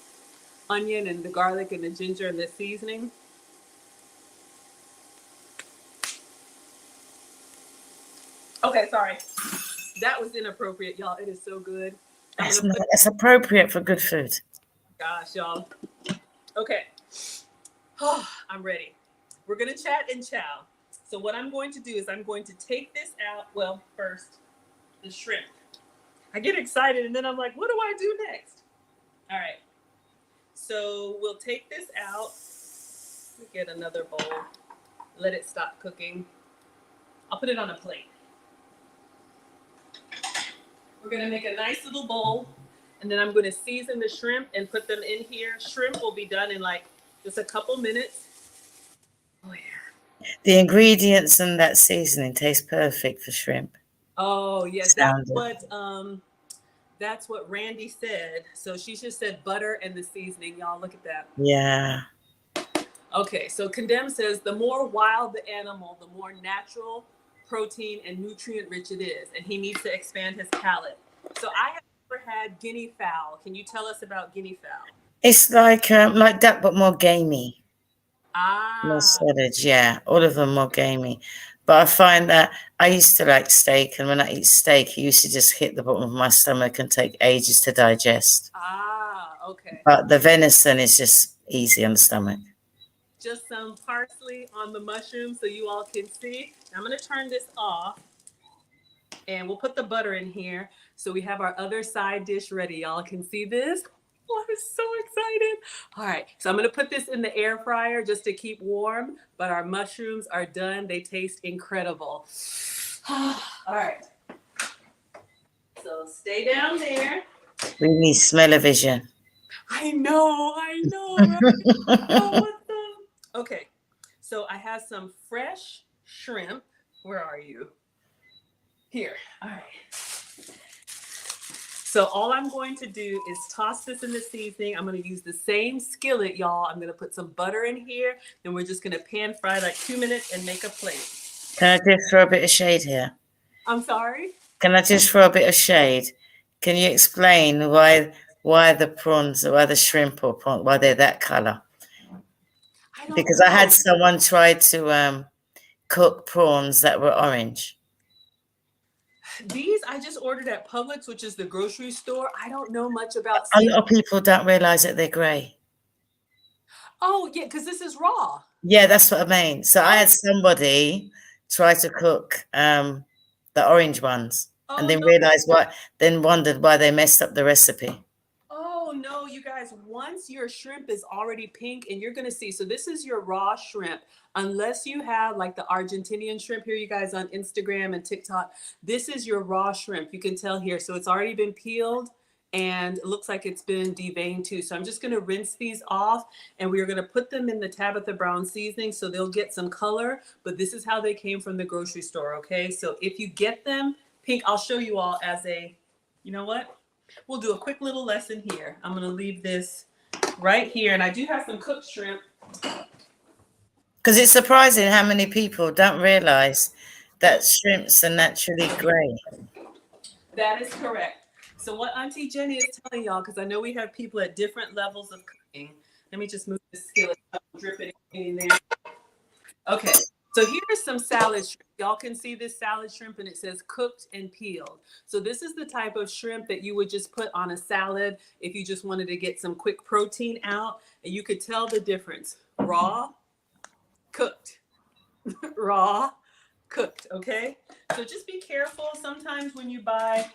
onion and the garlic and the ginger and the seasoning. Okay, sorry, that was inappropriate, y'all. It is so good. I'm That's gonna not. put. That's appropriate for good food. Gosh, y'all. Okay, oh, I'm ready. We're gonna chat and chow. So what I'm going to do is I'm going to take this out. Well, first the shrimp. I get excited and then I'm like, what do I do next? All right. So we'll take this out. Get another bowl. Let it stop cooking. I'll put it on a plate. We're gonna make a nice little bowl, and then I'm gonna season the shrimp and put them in here. Shrimp will be done in like just a couple minutes. Oh yeah. The ingredients and that seasoning taste perfect for shrimp. Oh yes, Sounded. that's what Randi said. So she just said butter and the seasoning. Y'all look at that. Yeah. Okay, so Condemn says the more wild the animal, the more natural, protein, and nutrient rich it is, and he needs to expand his palate. So I have never had guinea fowl. Can you tell us about guinea fowl? It's like duck, but more gamey. More Ah, solid, yeah. All of them more gamey. But I find that I used to like steak, and when I eat steak, it used to just hit the bottom of my stomach and take ages to digest. okay. But the venison is just easy on the stomach. Just some parsley on the mushroom so you all can see. I'm going to turn this off and we'll put the butter in here. So we have our other side dish ready. Y'all can see this. Oh, I'm so excited. All right, so I'm gonna put this in the air fryer just to keep warm, but our mushrooms are done. They taste incredible. All right, so stay down there. We need smell-o-vision. I know, right? Oh, what the? Okay, so I have some fresh shrimp. Where are you? Here. All right. So all I'm going to do is toss this in the seasoning. I'm going to use the same skillet, y'all. I'm going to put some butter in here, and we're just going to pan fry like 2 minutes and make a plate. Can I just throw a bit of shade here? I'm sorry? Can I just throw a bit of shade? Can you explain why the prawns, why the shrimp or prawn, why they're that color? I don't Because I know. had someone try to cook prawns that were orange. These I just ordered at Publix, which is the grocery store. I don't know much about A seafood. lot of people don't realize that they're gray. Oh, yeah, because this is raw. Yeah, that's what I mean. So I Oh, had somebody try to cook the orange ones and oh then no. realized then wondered why they messed up the recipe. Oh no, you guys, once your shrimp is already pink and you're gonna see, so this is your raw shrimp. Unless you have like the Argentinian shrimp here, you guys on Instagram and TikTok, this is your raw shrimp. You can tell here. So it's already been peeled and it looks like it's been deveined too. So I'm just gonna rinse these off and we are gonna put them in the Tabitha Brown seasoning so they'll get some color, but this is how they came from the grocery store, okay? So if you get them pink, I'll show you all as a, you know what? We'll do a quick little lesson here. I'm going to leave this right here. And I do have some cooked shrimp. Because it's surprising how many people don't realize that shrimps are naturally gray. That is correct. So what Auntie Jenny is telling y'all, because I know we have people at different levels of cooking. Let me just move the skillet. Drip it in there. Okay. So here's some salad shrimp. Y'all can see this salad shrimp and it says cooked and peeled. So this is the type of shrimp that you would just put on a salad if you just wanted to get some quick protein out. And you could tell the difference. Raw, cooked. Raw, cooked, okay? So just be careful sometimes when you buy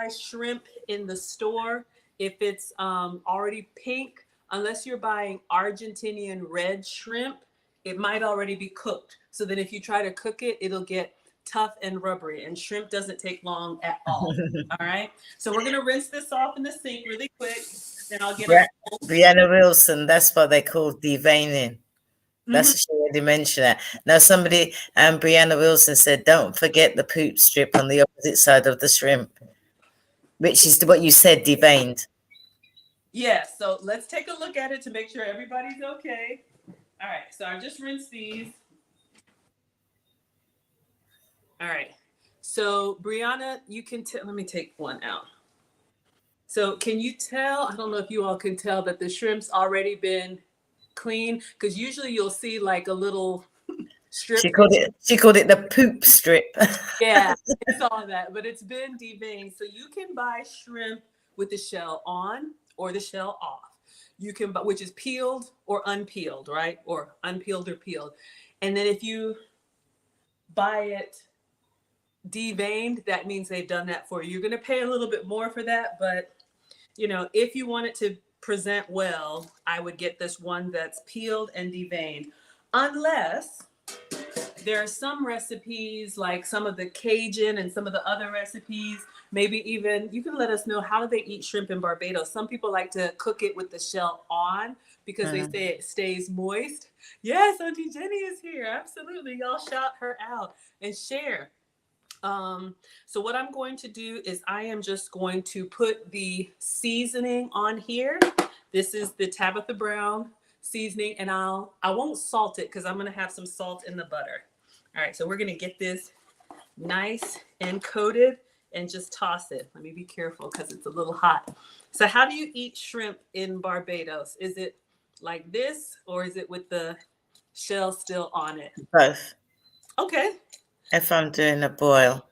shrimp in the store, if it's already pink, unless you're buying Argentinian red shrimp, it might already be cooked. So then if you try to cook it, it'll get tough and rubbery, and shrimp doesn't take long at all. All right. So we're gonna rinse this off in the sink really quick. Then I'll get our Brianna Wilson, that's what they call deveining. That's what she already mentioned that. Now somebody, Brianna Wilson said, don't forget the poop strip on the opposite side of the shrimp, which is what you said, deveined. Yeah, so let's take a look at it to make sure everybody's okay. All right, so I just rinsed these. All right, so Brianna, you can tell, let me take one out. So can you tell, I don't know if you all can tell that the shrimp's already been clean, because usually you'll see like a little strip. She called it the poop strip. Yeah, I saw that, but it's been deveined. So you can buy shrimp with the shell on or the shell off. You can buy, which is peeled or unpeeled, right? Or unpeeled or peeled. And then if you buy it deveined, that means they've done that for you. You're going to pay a little bit more for that, but you know, if you want it to present well, I would get this one that's peeled and deveined. Unless there are some recipes, like some of the Cajun and some of the other recipes, maybe even you can let us know how they eat shrimp in Barbados. Some people like to cook it with the shell on because they say it stays moist. Yes, Auntie Jenny is here. Absolutely. Y'all shout her out and share. So what I'm going to do is I am just going to put the seasoning on here. This is the Tabitha Brown seasoning, and I won't salt it because I'm going to have some salt in the butter. All right, so we're going to get this nice and coated and just toss it. Let me be careful because it's a little hot. So how do you eat shrimp in Barbados? Is it Like this, or is it with the shell still on it? Both. Okay. If I'm doing a boil,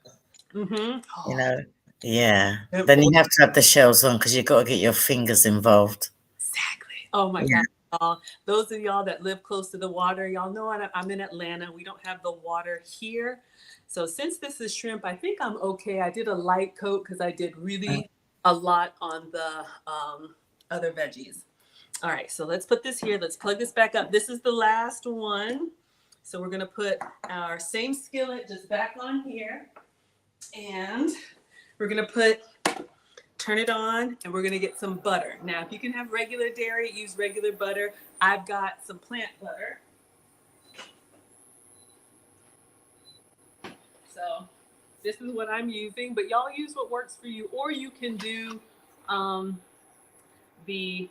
Mm-hmm. you Oh, know, yeah. good Then boy. you have to have the shells on because you've got to get your fingers involved. Exactly. Oh my Yeah. God. Those of y'all that live close to the water, y'all know I'm in Atlanta. We don't have the water here. So since this is shrimp, I think I'm okay. I did a light coat because I did really a lot on the other veggies. All right, so let's put this here. Let's plug this back up. This is the last one. So we're gonna put our same skillet just back on here. And we're gonna turn it on, and we're gonna get some butter. Now, if you can have regular dairy, use regular butter. I've got some plant butter. So this is what I'm using, but y'all use what works for you, or you can do um, the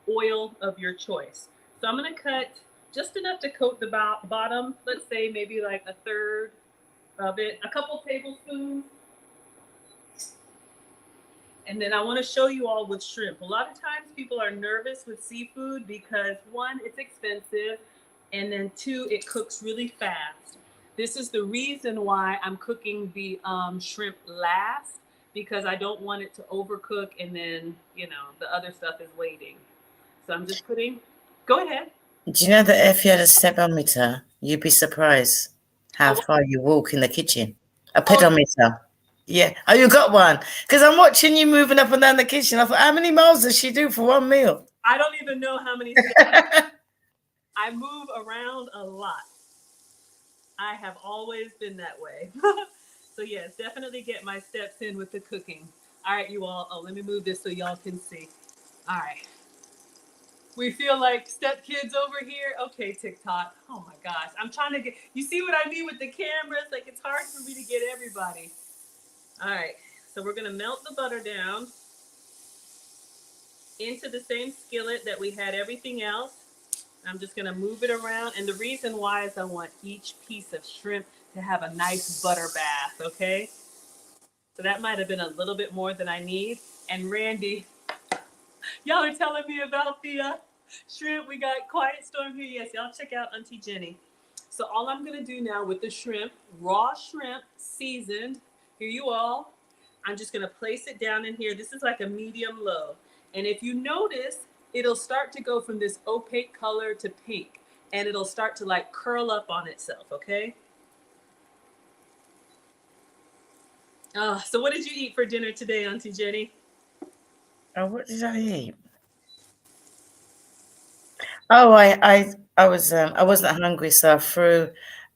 oil of your choice. So I'm gonna cut just enough to coat the bottom. Let's say maybe like a third of it, a couple tablespoons. And then I want to show you all with shrimp. A lot of times people are nervous with seafood because one, it's expensive, and then two, it cooks really fast. This is the reason why I'm cooking the shrimp last, because I don't want it to overcook and then, the other stuff is waiting. So I'm just go ahead. Do you know that if you had a stepometer, you'd be surprised how Oh, far you walk in the kitchen? A oh, pedometer. Yeah. Oh, you got one? Because I'm watching you moving up and down the kitchen. I thought, how many miles does she do for one meal? I don't even know how many steps. I move around a lot. I have always been that way. So yes, definitely get my steps in with the cooking. All right, you all. Oh, let me move this so y'all can see. All right. We feel like step kids over here. Okay, TikTok. Oh my gosh. I'm trying to get, you see what I mean with the cameras? Like it's hard for me to get everybody. All right. So we're going to melt the butter down into the same skillet that we had everything else. I'm just going to move it around. And the reason why is I want each piece of shrimp to have a nice butter bath, okay? So that might have been a little bit more than I need. And Randy, y'all are telling me about the shrimp. We got Quiet Storm here. Yes, y'all check out Auntie Jenny. So all I'm going to do now with the shrimp, raw shrimp, seasoned, here you all, I'm just going to place it down in here. This is like a medium low. And if you notice, it'll start to go from this opaque color to pink. And it'll start to like curl up on itself, okay? So what did you eat for dinner today, Auntie Jenny? Oh, what did I eat? Oh, I wasn't hungry, so I threw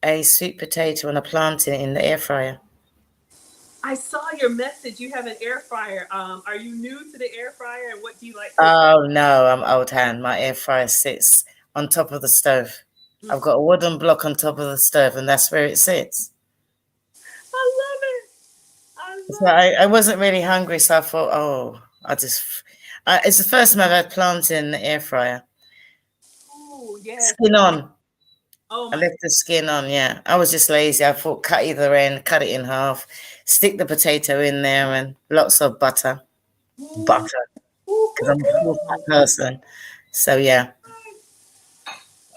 a sweet potato and a plantain in the air fryer. I saw your message. You have an air fryer. Are you new to the air fryer, and what do you like cooking? Oh no, I'm old hand. My air fryer sits on top of the stove. I've got a wooden block on top of the stove, and that's where it sits. I love it. I So love I wasn't really hungry, so I thought, oh, it's the first time I've had plantain in the air fryer. it. Oh yes. Skin on. Oh I my. left the skin on, yeah. I was just lazy. I thought cut either end, cut it in half, stick the potato in there, and lots of butter. Ooh, Butter, ooh, because ooh, I'm a full fat ooh. person. So yeah.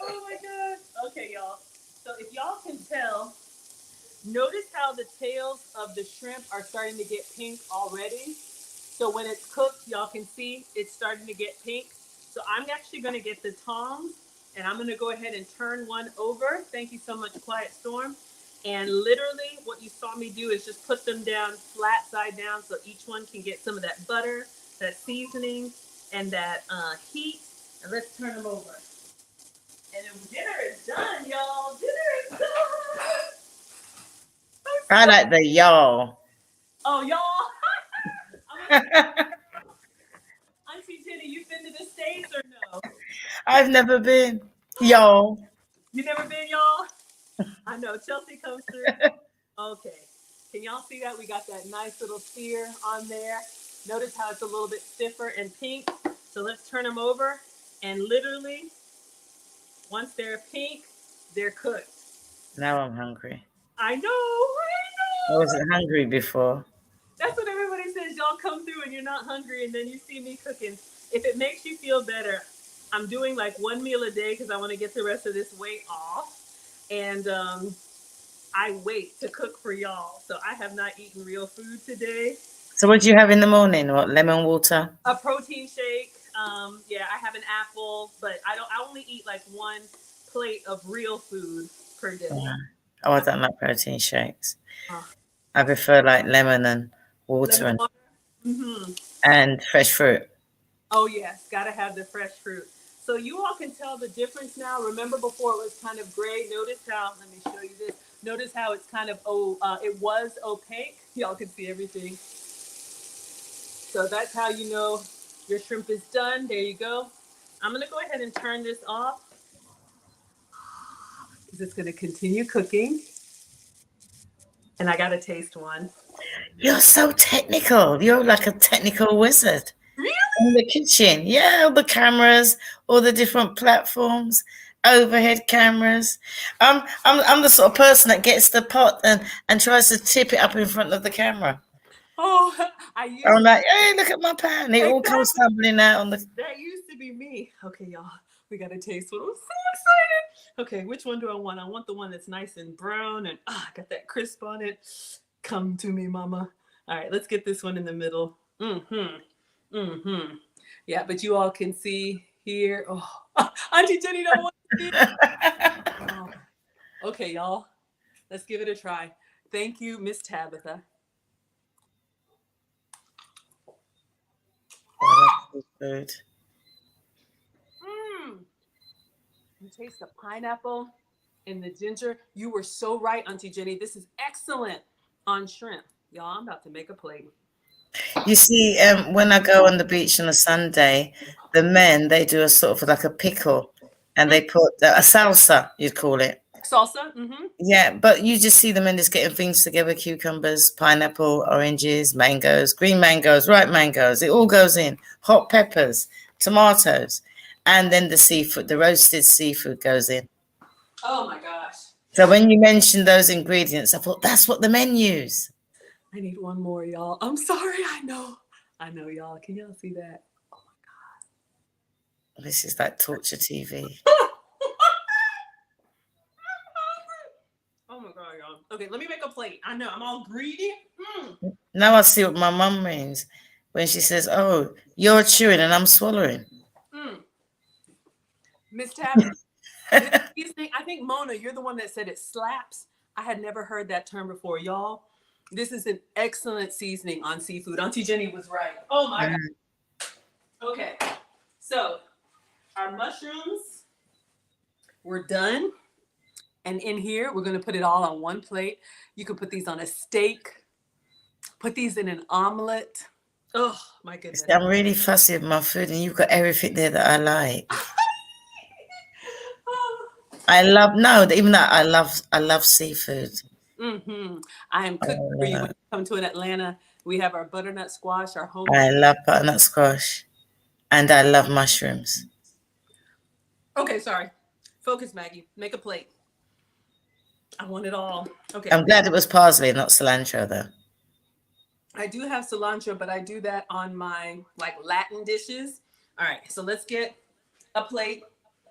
Oh my god. Okay, y'all. So if y'all can tell, notice how the tails of the shrimp are starting to get pink already. So when it's cooked, y'all can see it's starting to get pink. So I'm actually going to get the tongs, and I'm going to go ahead and turn one over. Thank you so much, Quiet Storm. And literally what you saw me do is just put them down flat side down so each one can get some of that butter, that seasoning, and that heat. And let's turn them over. And then dinner is done, y'all. Dinner is done. I like the y'all. Oh, y'all. I'm gonna, Auntie Jenny, you been to the States or no? I've never been. Y'all. You never been, y'all? I know. Chelsea comes through. Okay. Can y'all see that? We got that nice little spear on there. Notice how it's a little bit stiffer and pink. So let's turn them over. And literally, once they're pink, they're cooked. Now I'm hungry. I know. I wasn't hungry before. That's what everybody says. Y'all come through and you're not hungry, and then you see me cooking. If it makes you feel better, I'm doing like one meal a day because I want to get the rest of this weight off. And I wait to cook for y'all. So I have not eaten real food today. So what do you have in the morning? What, lemon water? A protein shake. Yeah, I have an apple, but I only eat like one plate of real food per day. Yeah. Oh, I don't like protein shakes. Uh, I prefer like lemon and water lemon water. Mm-hmm. and fresh fruit. Oh yes, gotta have the fresh fruit. So you all can tell the difference now. Remember before it was kind of gray. Notice how, let me show you this. Notice how it's kind of, it was opaque. Y'all can see everything. So that's how you know your shrimp is done. There you go. I'm gonna go ahead and turn this off because it's gonna continue cooking. And I gotta taste one. You're so technical. You're like a technical wizard. Really? In the kitchen. Yeah, all the cameras, all the different platforms, overhead cameras. I'm the sort of person that gets the pot and tries to tip it up in front of the camera. Oh, I'm like, hey, look at my pan. It all comes tumbling out on the. That used to be me. Okay, y'all, we gotta taste one. I'm so excited. Okay, which one do I want? I want the one that's nice and brown and got that crisp on it. Come to me, mama. All right, let's get this one in the middle. Yeah, but you all can see here. Oh, Auntie Jenny don't want to see it. Oh. Okay, y'all, let's give it a try. Thank you, Miss Tabitha. Oh, that's good. You taste the pineapple and the ginger. You were so right, Auntie Jenny. This is excellent on shrimp. Y'all, I'm about to make a plate. You see, when I go on the beach on a Sunday, the men, they do a sort of like a pickle and they put a salsa, you'd call it. Salsa? Mm-hmm. Yeah, but you just see the men just getting things together, cucumbers, pineapple, oranges, mangoes, green mangoes, ripe mangoes. It all goes in. Hot peppers, tomatoes, and then the seafood, the roasted seafood goes in. Oh, my gosh. So when you mentioned those ingredients, I thought that's what the men use. I need one more, y'all. I'm sorry. I know, y'all. Can y'all see that? Oh, my God. This is like torture TV. Oh my God, y'all. Okay, let me make a plate. I know, I'm all greedy. Now I see what my mum means when she says, oh, you're chewing and I'm swallowing. Miss Tabitha, I think, Mona, you're the one that said it slaps. I had never heard that term before. Y'all, this is an excellent seasoning on seafood. Auntie Jenny was right. Oh my God. Okay, so our mushrooms, we're done. And in here, we're going to put it all on one plate. You can put these on a steak, put these in an omelet. Oh, my goodness. I'm really fussy with my food, and you've got everything there that I like. I love, even though I love seafood. I am cooking for you when you come to Atlanta. We have our butternut squash, our home. I love butternut squash, and I love mushrooms. Okay, sorry. Focus, Maggie. Make a plate. I want it all. Okay. I'm glad it was parsley, not cilantro, though. I do have cilantro, but I do that on my Latin dishes. All right, so let's get a plate.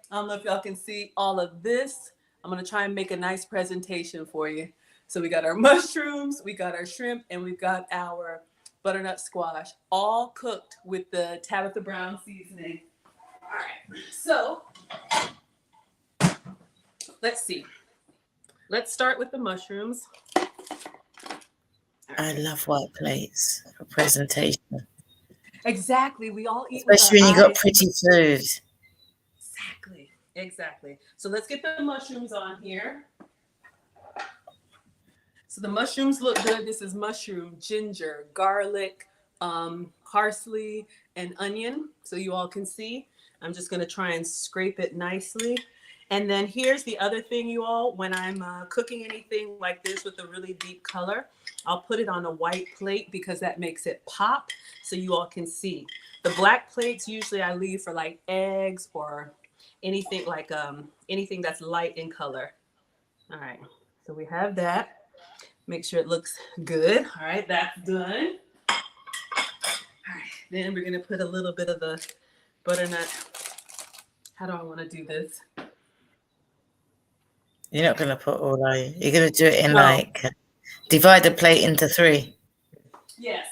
I don't know if y'all can see all of this. I'm gonna try and make a nice presentation for you. So we got our mushrooms, we got our shrimp, and we've got our butternut squash, all cooked with the Tabitha Brown seasoning. All right, so let's see. Let's start with the mushrooms. I love white plates for presentation. Exactly. We all eat. Especially when you got pretty food. Exactly. So let's get the mushrooms on here. So the mushrooms look good. This is mushroom, ginger, garlic, parsley, and onion. So you all can see. I'm just going to try and scrape it nicely. And then here's the other thing, you all. When I'm cooking anything like this with a really deep color, I'll put it on a white plate because that makes it pop so you all can see. The black plates usually I leave for like eggs or anything like anything that's light in color. All right, so we have that. Make sure it looks good. All right, that's done. All right, then we're gonna put a little bit of the butternut How do I want to do this? You're not going to put all, are you? You're going to do it in No. like, divide the plate into 3. Yes,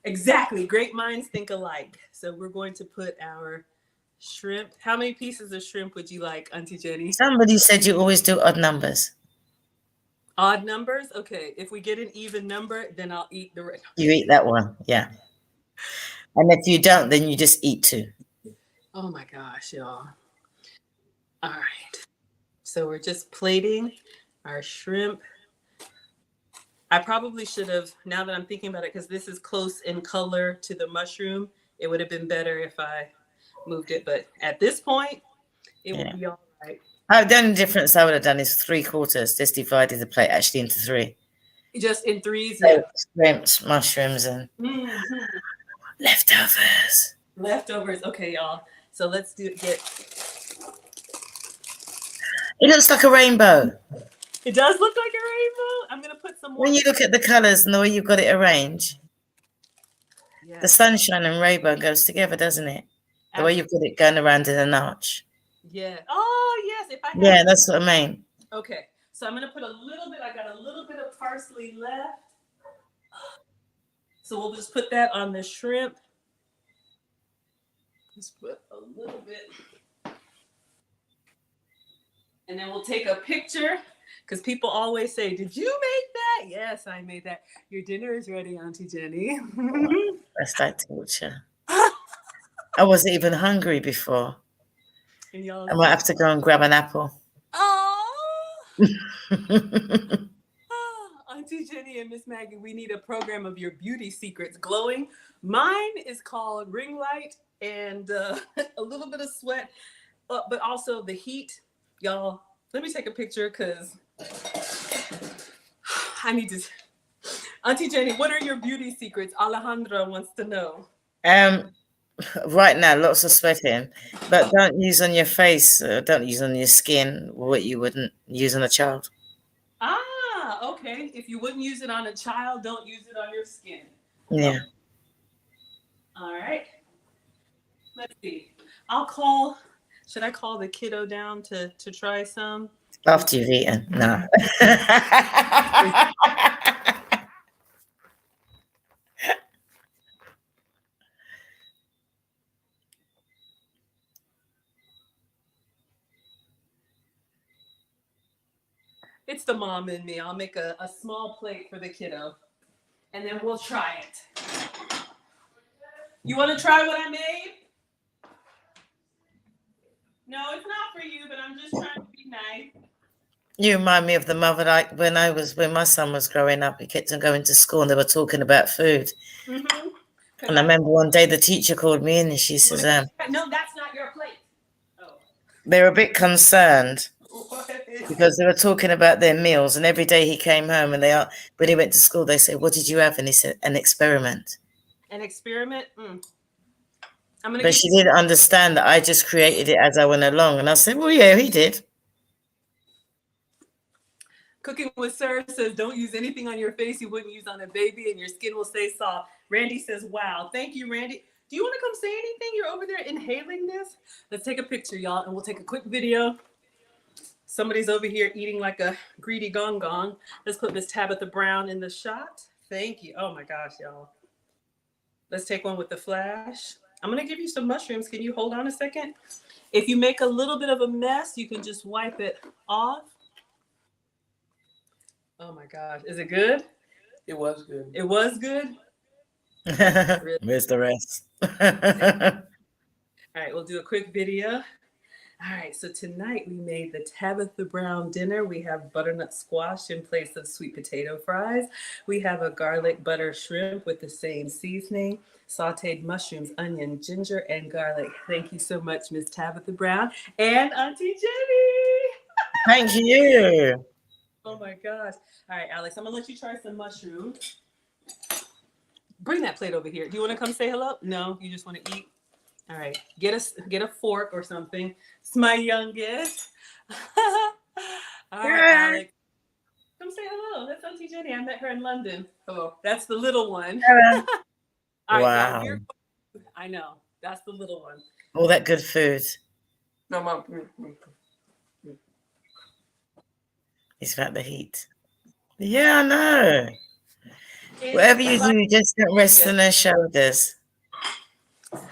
exactly. Great minds think alike. So we're going to put our shrimp. How many pieces of shrimp would you like, Auntie Jenny? Somebody said you always do odd numbers. Odd numbers? Okay. If we get an even number, then I'll eat the rest. You eat that one, yeah. And if you don't, then you just eat 2. Oh my gosh, y'all. All right. So we're just plating our shrimp. I probably should have, now that I'm thinking about it, because this is close in color to the mushroom, it would have been better if I moved it. But at this point, it will be all right. Oh, the only difference I would have done is 3/4. Just divided the plate actually into 3. Just in 3s, so yeah. Shrimps, mushrooms, and leftovers. Leftovers. Okay, y'all. So let's get. It looks like a rainbow. It does look like a rainbow. I'm gonna put some more. When you look at the colors and the way you've got it arranged, the sunshine and rainbow goes together, doesn't it? The way you've got it going around in an arch. Yeah. Oh yes. If I. Yeah, that's what I mean. Okay. So I'm gonna put a little bit. I got a little bit of parsley left. So we'll just put that on the shrimp. Just put a little bit. And then we'll take a picture, because people always say, "Did you make that?" Yes, I made that. Your dinner is ready, Auntie Jenny. That's like torture. I wasn't even hungry before. And y'all, I might have to go and grab an apple. Oh, Auntie Jenny and Miss Maggie, we need a program of your beauty secrets. Glowing. Mine is called ring light and a little bit of sweat, but also the heat. Y'all, let me take a picture because I need to. Auntie Jenny, what are your beauty secrets? Alejandra wants to know. Right now, lots of sweating, but don't use on your face, don't use on your skin what you wouldn't use on a child. Ah, okay. If you wouldn't use it on a child, don't use it on your skin. Yeah. Okay. All right. Let's see. Should I call the kiddo down to try some? After you've eaten. No. It's the mom in me. I'll make a small plate for the kiddo, and then we'll try it. You want to try what I made? No, it's not for you, but I'm just trying to be nice. You remind me of the mother, like when my son was growing up, he kept on going to school and they were talking about food. Mm-hmm. And I remember one day the teacher called me in and she says, no, that's not your plate. Oh. They were a bit concerned because they were talking about their meals, and every day he came home and when he went to school, they said, "What did you have?" And he said, "An experiment." An experiment? But she didn't understand that I just created it as I went along. And I said, "Well, yeah, he did." Cooking with Sir says, don't use anything on your face you wouldn't use on a baby and your skin will stay soft. Randy says, wow. Thank you, Randy. Do you want to come say anything? You're over there inhaling this? Let's take a picture, y'all, and we'll take a quick video. Somebody's over here eating like a greedy gong gong. Let's put Miss Tabitha Brown in the shot. Thank you. Oh my gosh, y'all. Let's take one with the flash. I'm going to give you some mushrooms. Can you hold on a second? If you make a little bit of a mess, you can just wipe it off. Oh my gosh. Is it good? It was good. It was good? Where's the rest? All right, we'll do a quick video. All right, so tonight we made the Tabitha Brown dinner. We have butternut squash in place of sweet potato fries. We have a garlic butter shrimp with the same seasoning, sauteed mushrooms, onion, ginger, and garlic. Thank you so much, Miss Tabitha Brown and Auntie Jenny. Thank you. Oh my gosh. All right, Alex, I'm gonna let you try some mushrooms. Bring that plate over here. Do you want to come say hello? No, you just want to eat? All right, get a fork or something. It's my youngest. All right, Alex. Come say hello. That's Auntie Jenny. I met her in London. Hello. That's the little one. All right, wow. I know. That's the little one. All that good food. No, Mom. It's about the heat. Yeah, I know. It's Whatever you like- do, just don't rest on their shoulders.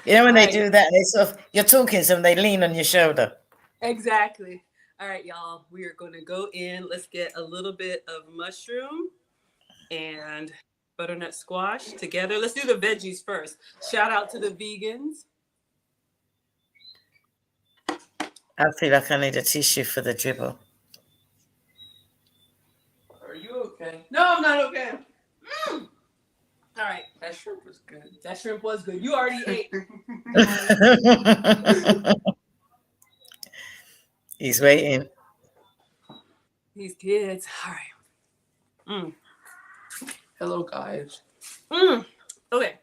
You know when they do that, they sort of, you're talking to them, they lean on your shoulder. Exactly. All right, y'all. We are going to go in. Let's get a little bit of mushroom and butternut squash together. Let's do the veggies first. Shout out to the vegans. I feel like I need a tissue for the dribble. Are you okay? No, I'm not okay. All right. That shrimp was good. That shrimp was good. You already ate. He's waiting. These kids. All right. Hello, guys. Okay.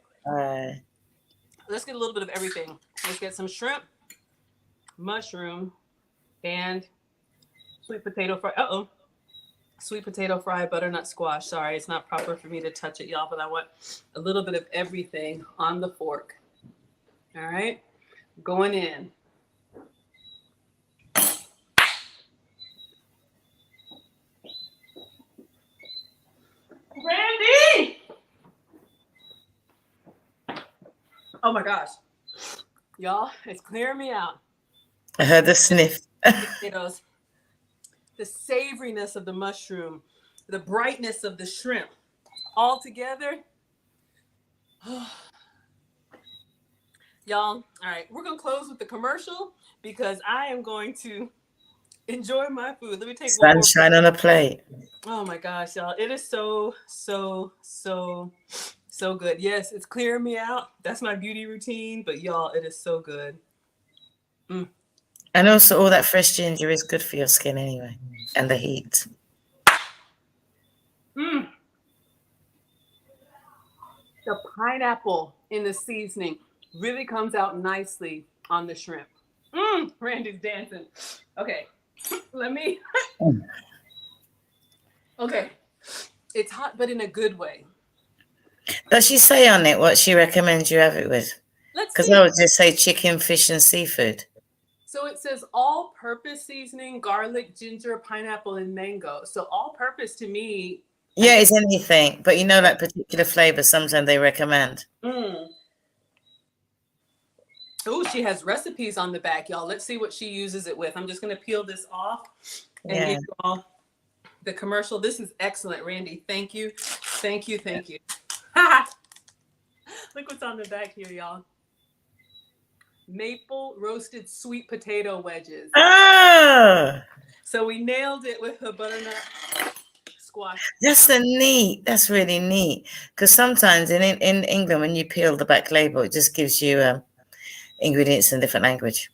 Let's get a little bit of everything. Let's get some shrimp, mushroom, and sweet potato fry. Sweet potato fry, butternut squash. Sorry, it's not proper for me to touch it, y'all, but I want a little bit of everything on the fork. All right. Going in. Randy! Oh my gosh. Y'all, it's clearing me out. I heard the sniff. Potatoes, the savoriness of the mushroom, the brightness of the shrimp, all together. Y'all, all right, we're going to close with the commercial because I am going to enjoy my food. Let me take one more. Sunshine on a plate. Oh my gosh, y'all. It is so good. Yes, it's clearing me out. That's my beauty routine. But y'all, it is so good. And also all that fresh ginger is good for your skin anyway. And the heat. The pineapple in the seasoning really comes out nicely on the shrimp. Randy's dancing. Okay. Let me. Okay. It's hot, but in a good way. Does she say on it what she recommends you have it with? Because I would just say chicken, fish, and seafood. So it says all-purpose seasoning, garlic, ginger, pineapple, and mango. So all-purpose to me. Yeah, it's anything. But you know, like particular flavors, sometimes they recommend. Oh, she has recipes on the back, y'all. Let's see what she uses it with. I'm just going to peel this off and give you all the commercial. This is excellent, Randy. Thank you. Thank you. Thank you. Look what's on the back here, y'all. Maple roasted sweet potato wedges. Oh! So we nailed it with the butternut squash. That's that's really neat. Because sometimes in England, when you peel the back label, it just gives you ingredients in different language.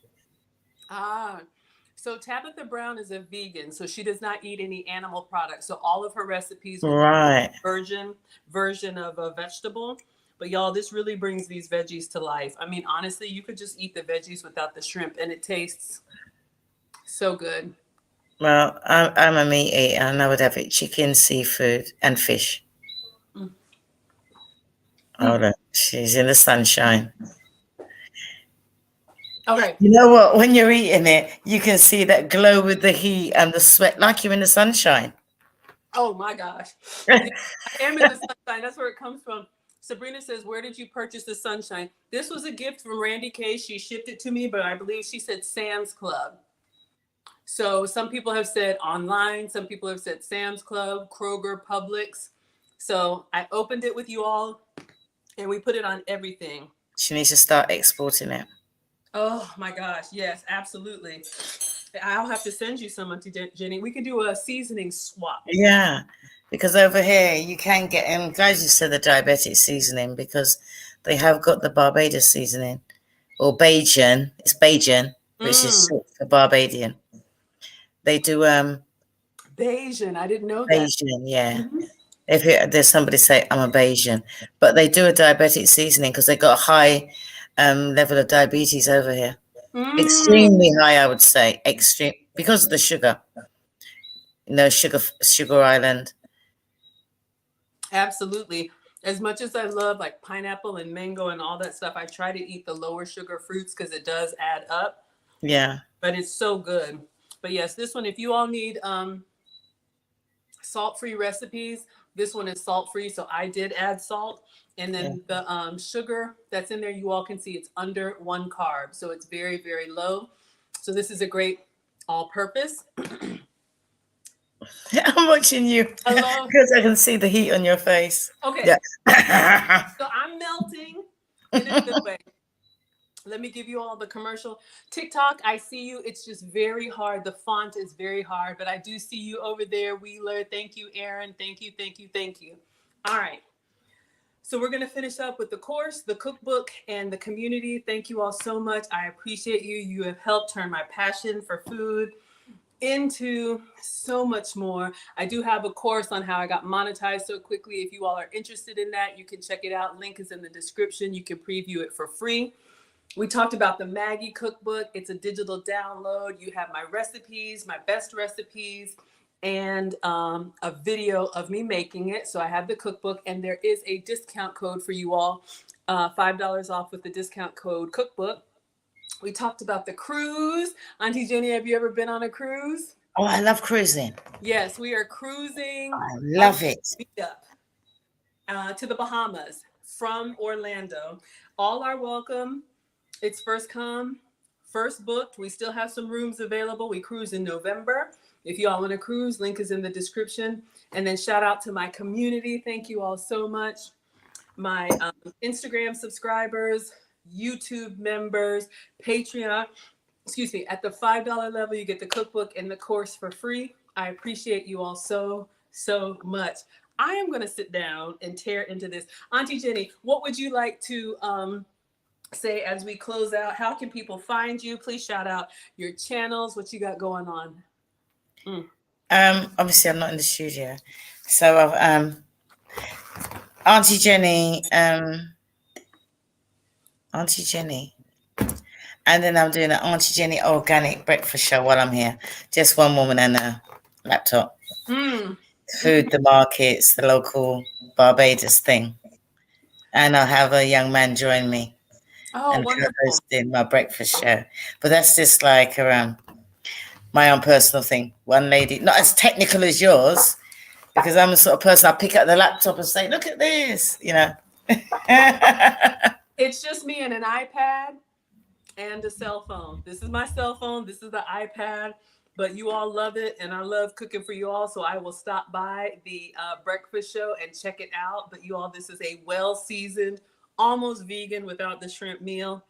So Tabitha Brown is a vegan, so she does not eat any animal products. So all of her recipes will be version of a vegetable. But y'all, this really brings these veggies to life. I mean, honestly, you could just eat the veggies without the shrimp, and it tastes so good. Well, I'm a meat eater, and I would have it chicken, seafood, and fish. Hold on, she's in the sunshine. Okay. You know what? When you're eating it, you can see that glow with the heat and the sweat, like you're in the sunshine. Oh my gosh. I am in the sunshine. That's where it comes from. Sabrina says, where did you purchase the sunshine? This was a gift from Randi K. She shipped it to me, but I believe she said Sam's Club. So some people have said online. Some people have said Sam's Club, Kroger, Publix. So I opened it with you all, and we put it on everything. She needs to start exporting it. Oh my gosh. Yes, absolutely. I'll have to send you some, Auntie Jenny. We can do a seasoning swap. Yeah, because over here you can get, and guys, you said the diabetic seasoning because they have got the Barbados seasoning or Bajan. It's Bajan, which is short for Barbadian. They do Bajan. I didn't know that. Bajan, yeah. If there's somebody say I'm a Bajan, but they do a diabetic seasoning because they got a high level of diabetes over here. Extremely high, I would say. Extreme because of the sugar. You know, sugar island. Absolutely. As much as I love like pineapple and mango and all that stuff, I try to eat the lower sugar fruits because it does add up. Yeah. but it's so good. But yes, this one, if you all need salt-free recipes, this one is salt-free. So I did add salt. And then the sugar that's in there, you all can see it's under 1 carb. So it's very, very low. So this is a great all-purpose. I'm watching you because I can see the heat on your face. Okay. Yeah. So I'm melting in a good way. Let me give you all the commercial. TikTok, I see you. It's just very hard. The font is very hard, but I do see you over there, Wheeler. Thank you, Aaron. Thank you, thank you, thank you. All right. So we're going to finish up with the course, the cookbook, and the community. Thank you all so much. I appreciate you. You have helped turn my passion for food into so much more. I do have a course on how I got monetized so quickly. If you all are interested in that, you can check it out. Link is in the description. You can preview it for free. We talked about the Maggie cookbook. It's a digital download. You have my recipes, my best recipes, and a video of me making it. So I have the cookbook, and there is a discount code for you all, $5 off with the discount code cookbook. We talked about the cruise. Auntie Jenny, have you ever been on a cruise? Oh, I love cruising. Yes, we are cruising. I love it. MEETUP, to the Bahamas from Orlando. All are welcome. It's first come, first booked. We still have some rooms available. We cruise in November. If you all want to cruise, link is in the description. And then shout out to my community. Thank you all so much. My Instagram subscribers, YouTube members, Patreon. Excuse me. At the $5 level, you get the cookbook and the course for free. I appreciate you all so, so much. I am going to sit down and tear into this. Auntie Jenny, what would you like to say as we close out? How can people find you? Please shout out your channels, what you got going on. Obviously I'm not in the studio, so I've Auntie Jenny, and then I'm doing an Auntie Jenny organic breakfast show while I'm here. Just one woman and a laptop. Food, the markets, the local Barbados thing, and I'll have a young man join me. And hosting my breakfast show. But that's just like my own personal thing. One lady, not as technical as yours, because I'm the sort of person I pick up the laptop and say, look at this, you know. It's just me and an iPad and a cell phone. This is my cell phone. This is the iPad. But you all love it, and I love cooking for you all. So I will stop by the breakfast show and check it out. But you all, this is a well-seasoned, almost vegan without the shrimp meal.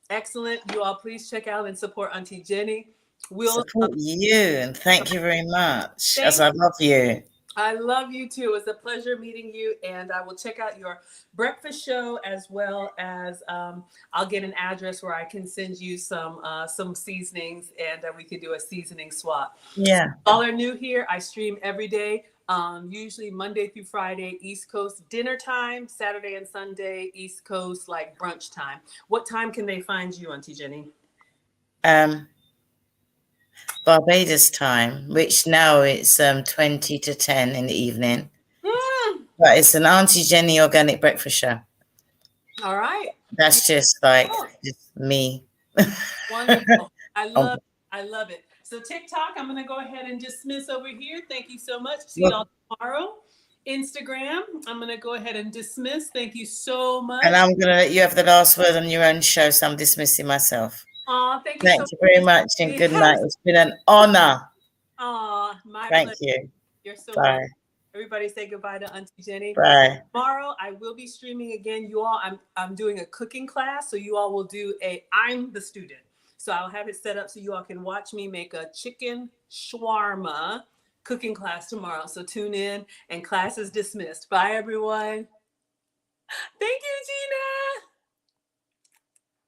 Excellent. You all please check out and support Auntie Jenny. We'll support you, and thank you very much, as I love you. I love you too. It's a pleasure meeting you, and I will check out your breakfast show as well as I'll get an address where I can send you some seasonings, and we could do a seasoning swap. Yeah. All are new here. I stream every day. Usually Monday through Friday, East Coast dinner time, Saturday and Sunday, East Coast like brunch time. What time can they find you, Auntie Jenny? Barbados time, which now it's 20 to 10 in the evening. But it's an Auntie Jenny organic breakfast show. All right. That's just like just me. Wonderful. I love it. So TikTok, I'm going to go ahead and dismiss over here. Thank you so much. See y'all tomorrow. Instagram, I'm going to go ahead and dismiss. Thank you so much. And I'm going to let you have the last word on your own show, so I'm dismissing myself. Thank you so very much, and good night. It's been an honor. My Thank pleasure. you. You're so Bye. welcome. Everybody say goodbye to Auntie Jenny. Bye. Tomorrow I will be streaming again. You all, I'm doing a cooking class, so you all will do I'm the student. So I'll have it set up so you all can watch me make a chicken shawarma cooking class tomorrow. So tune in, and class is dismissed. Bye, everyone. Thank you, Gina.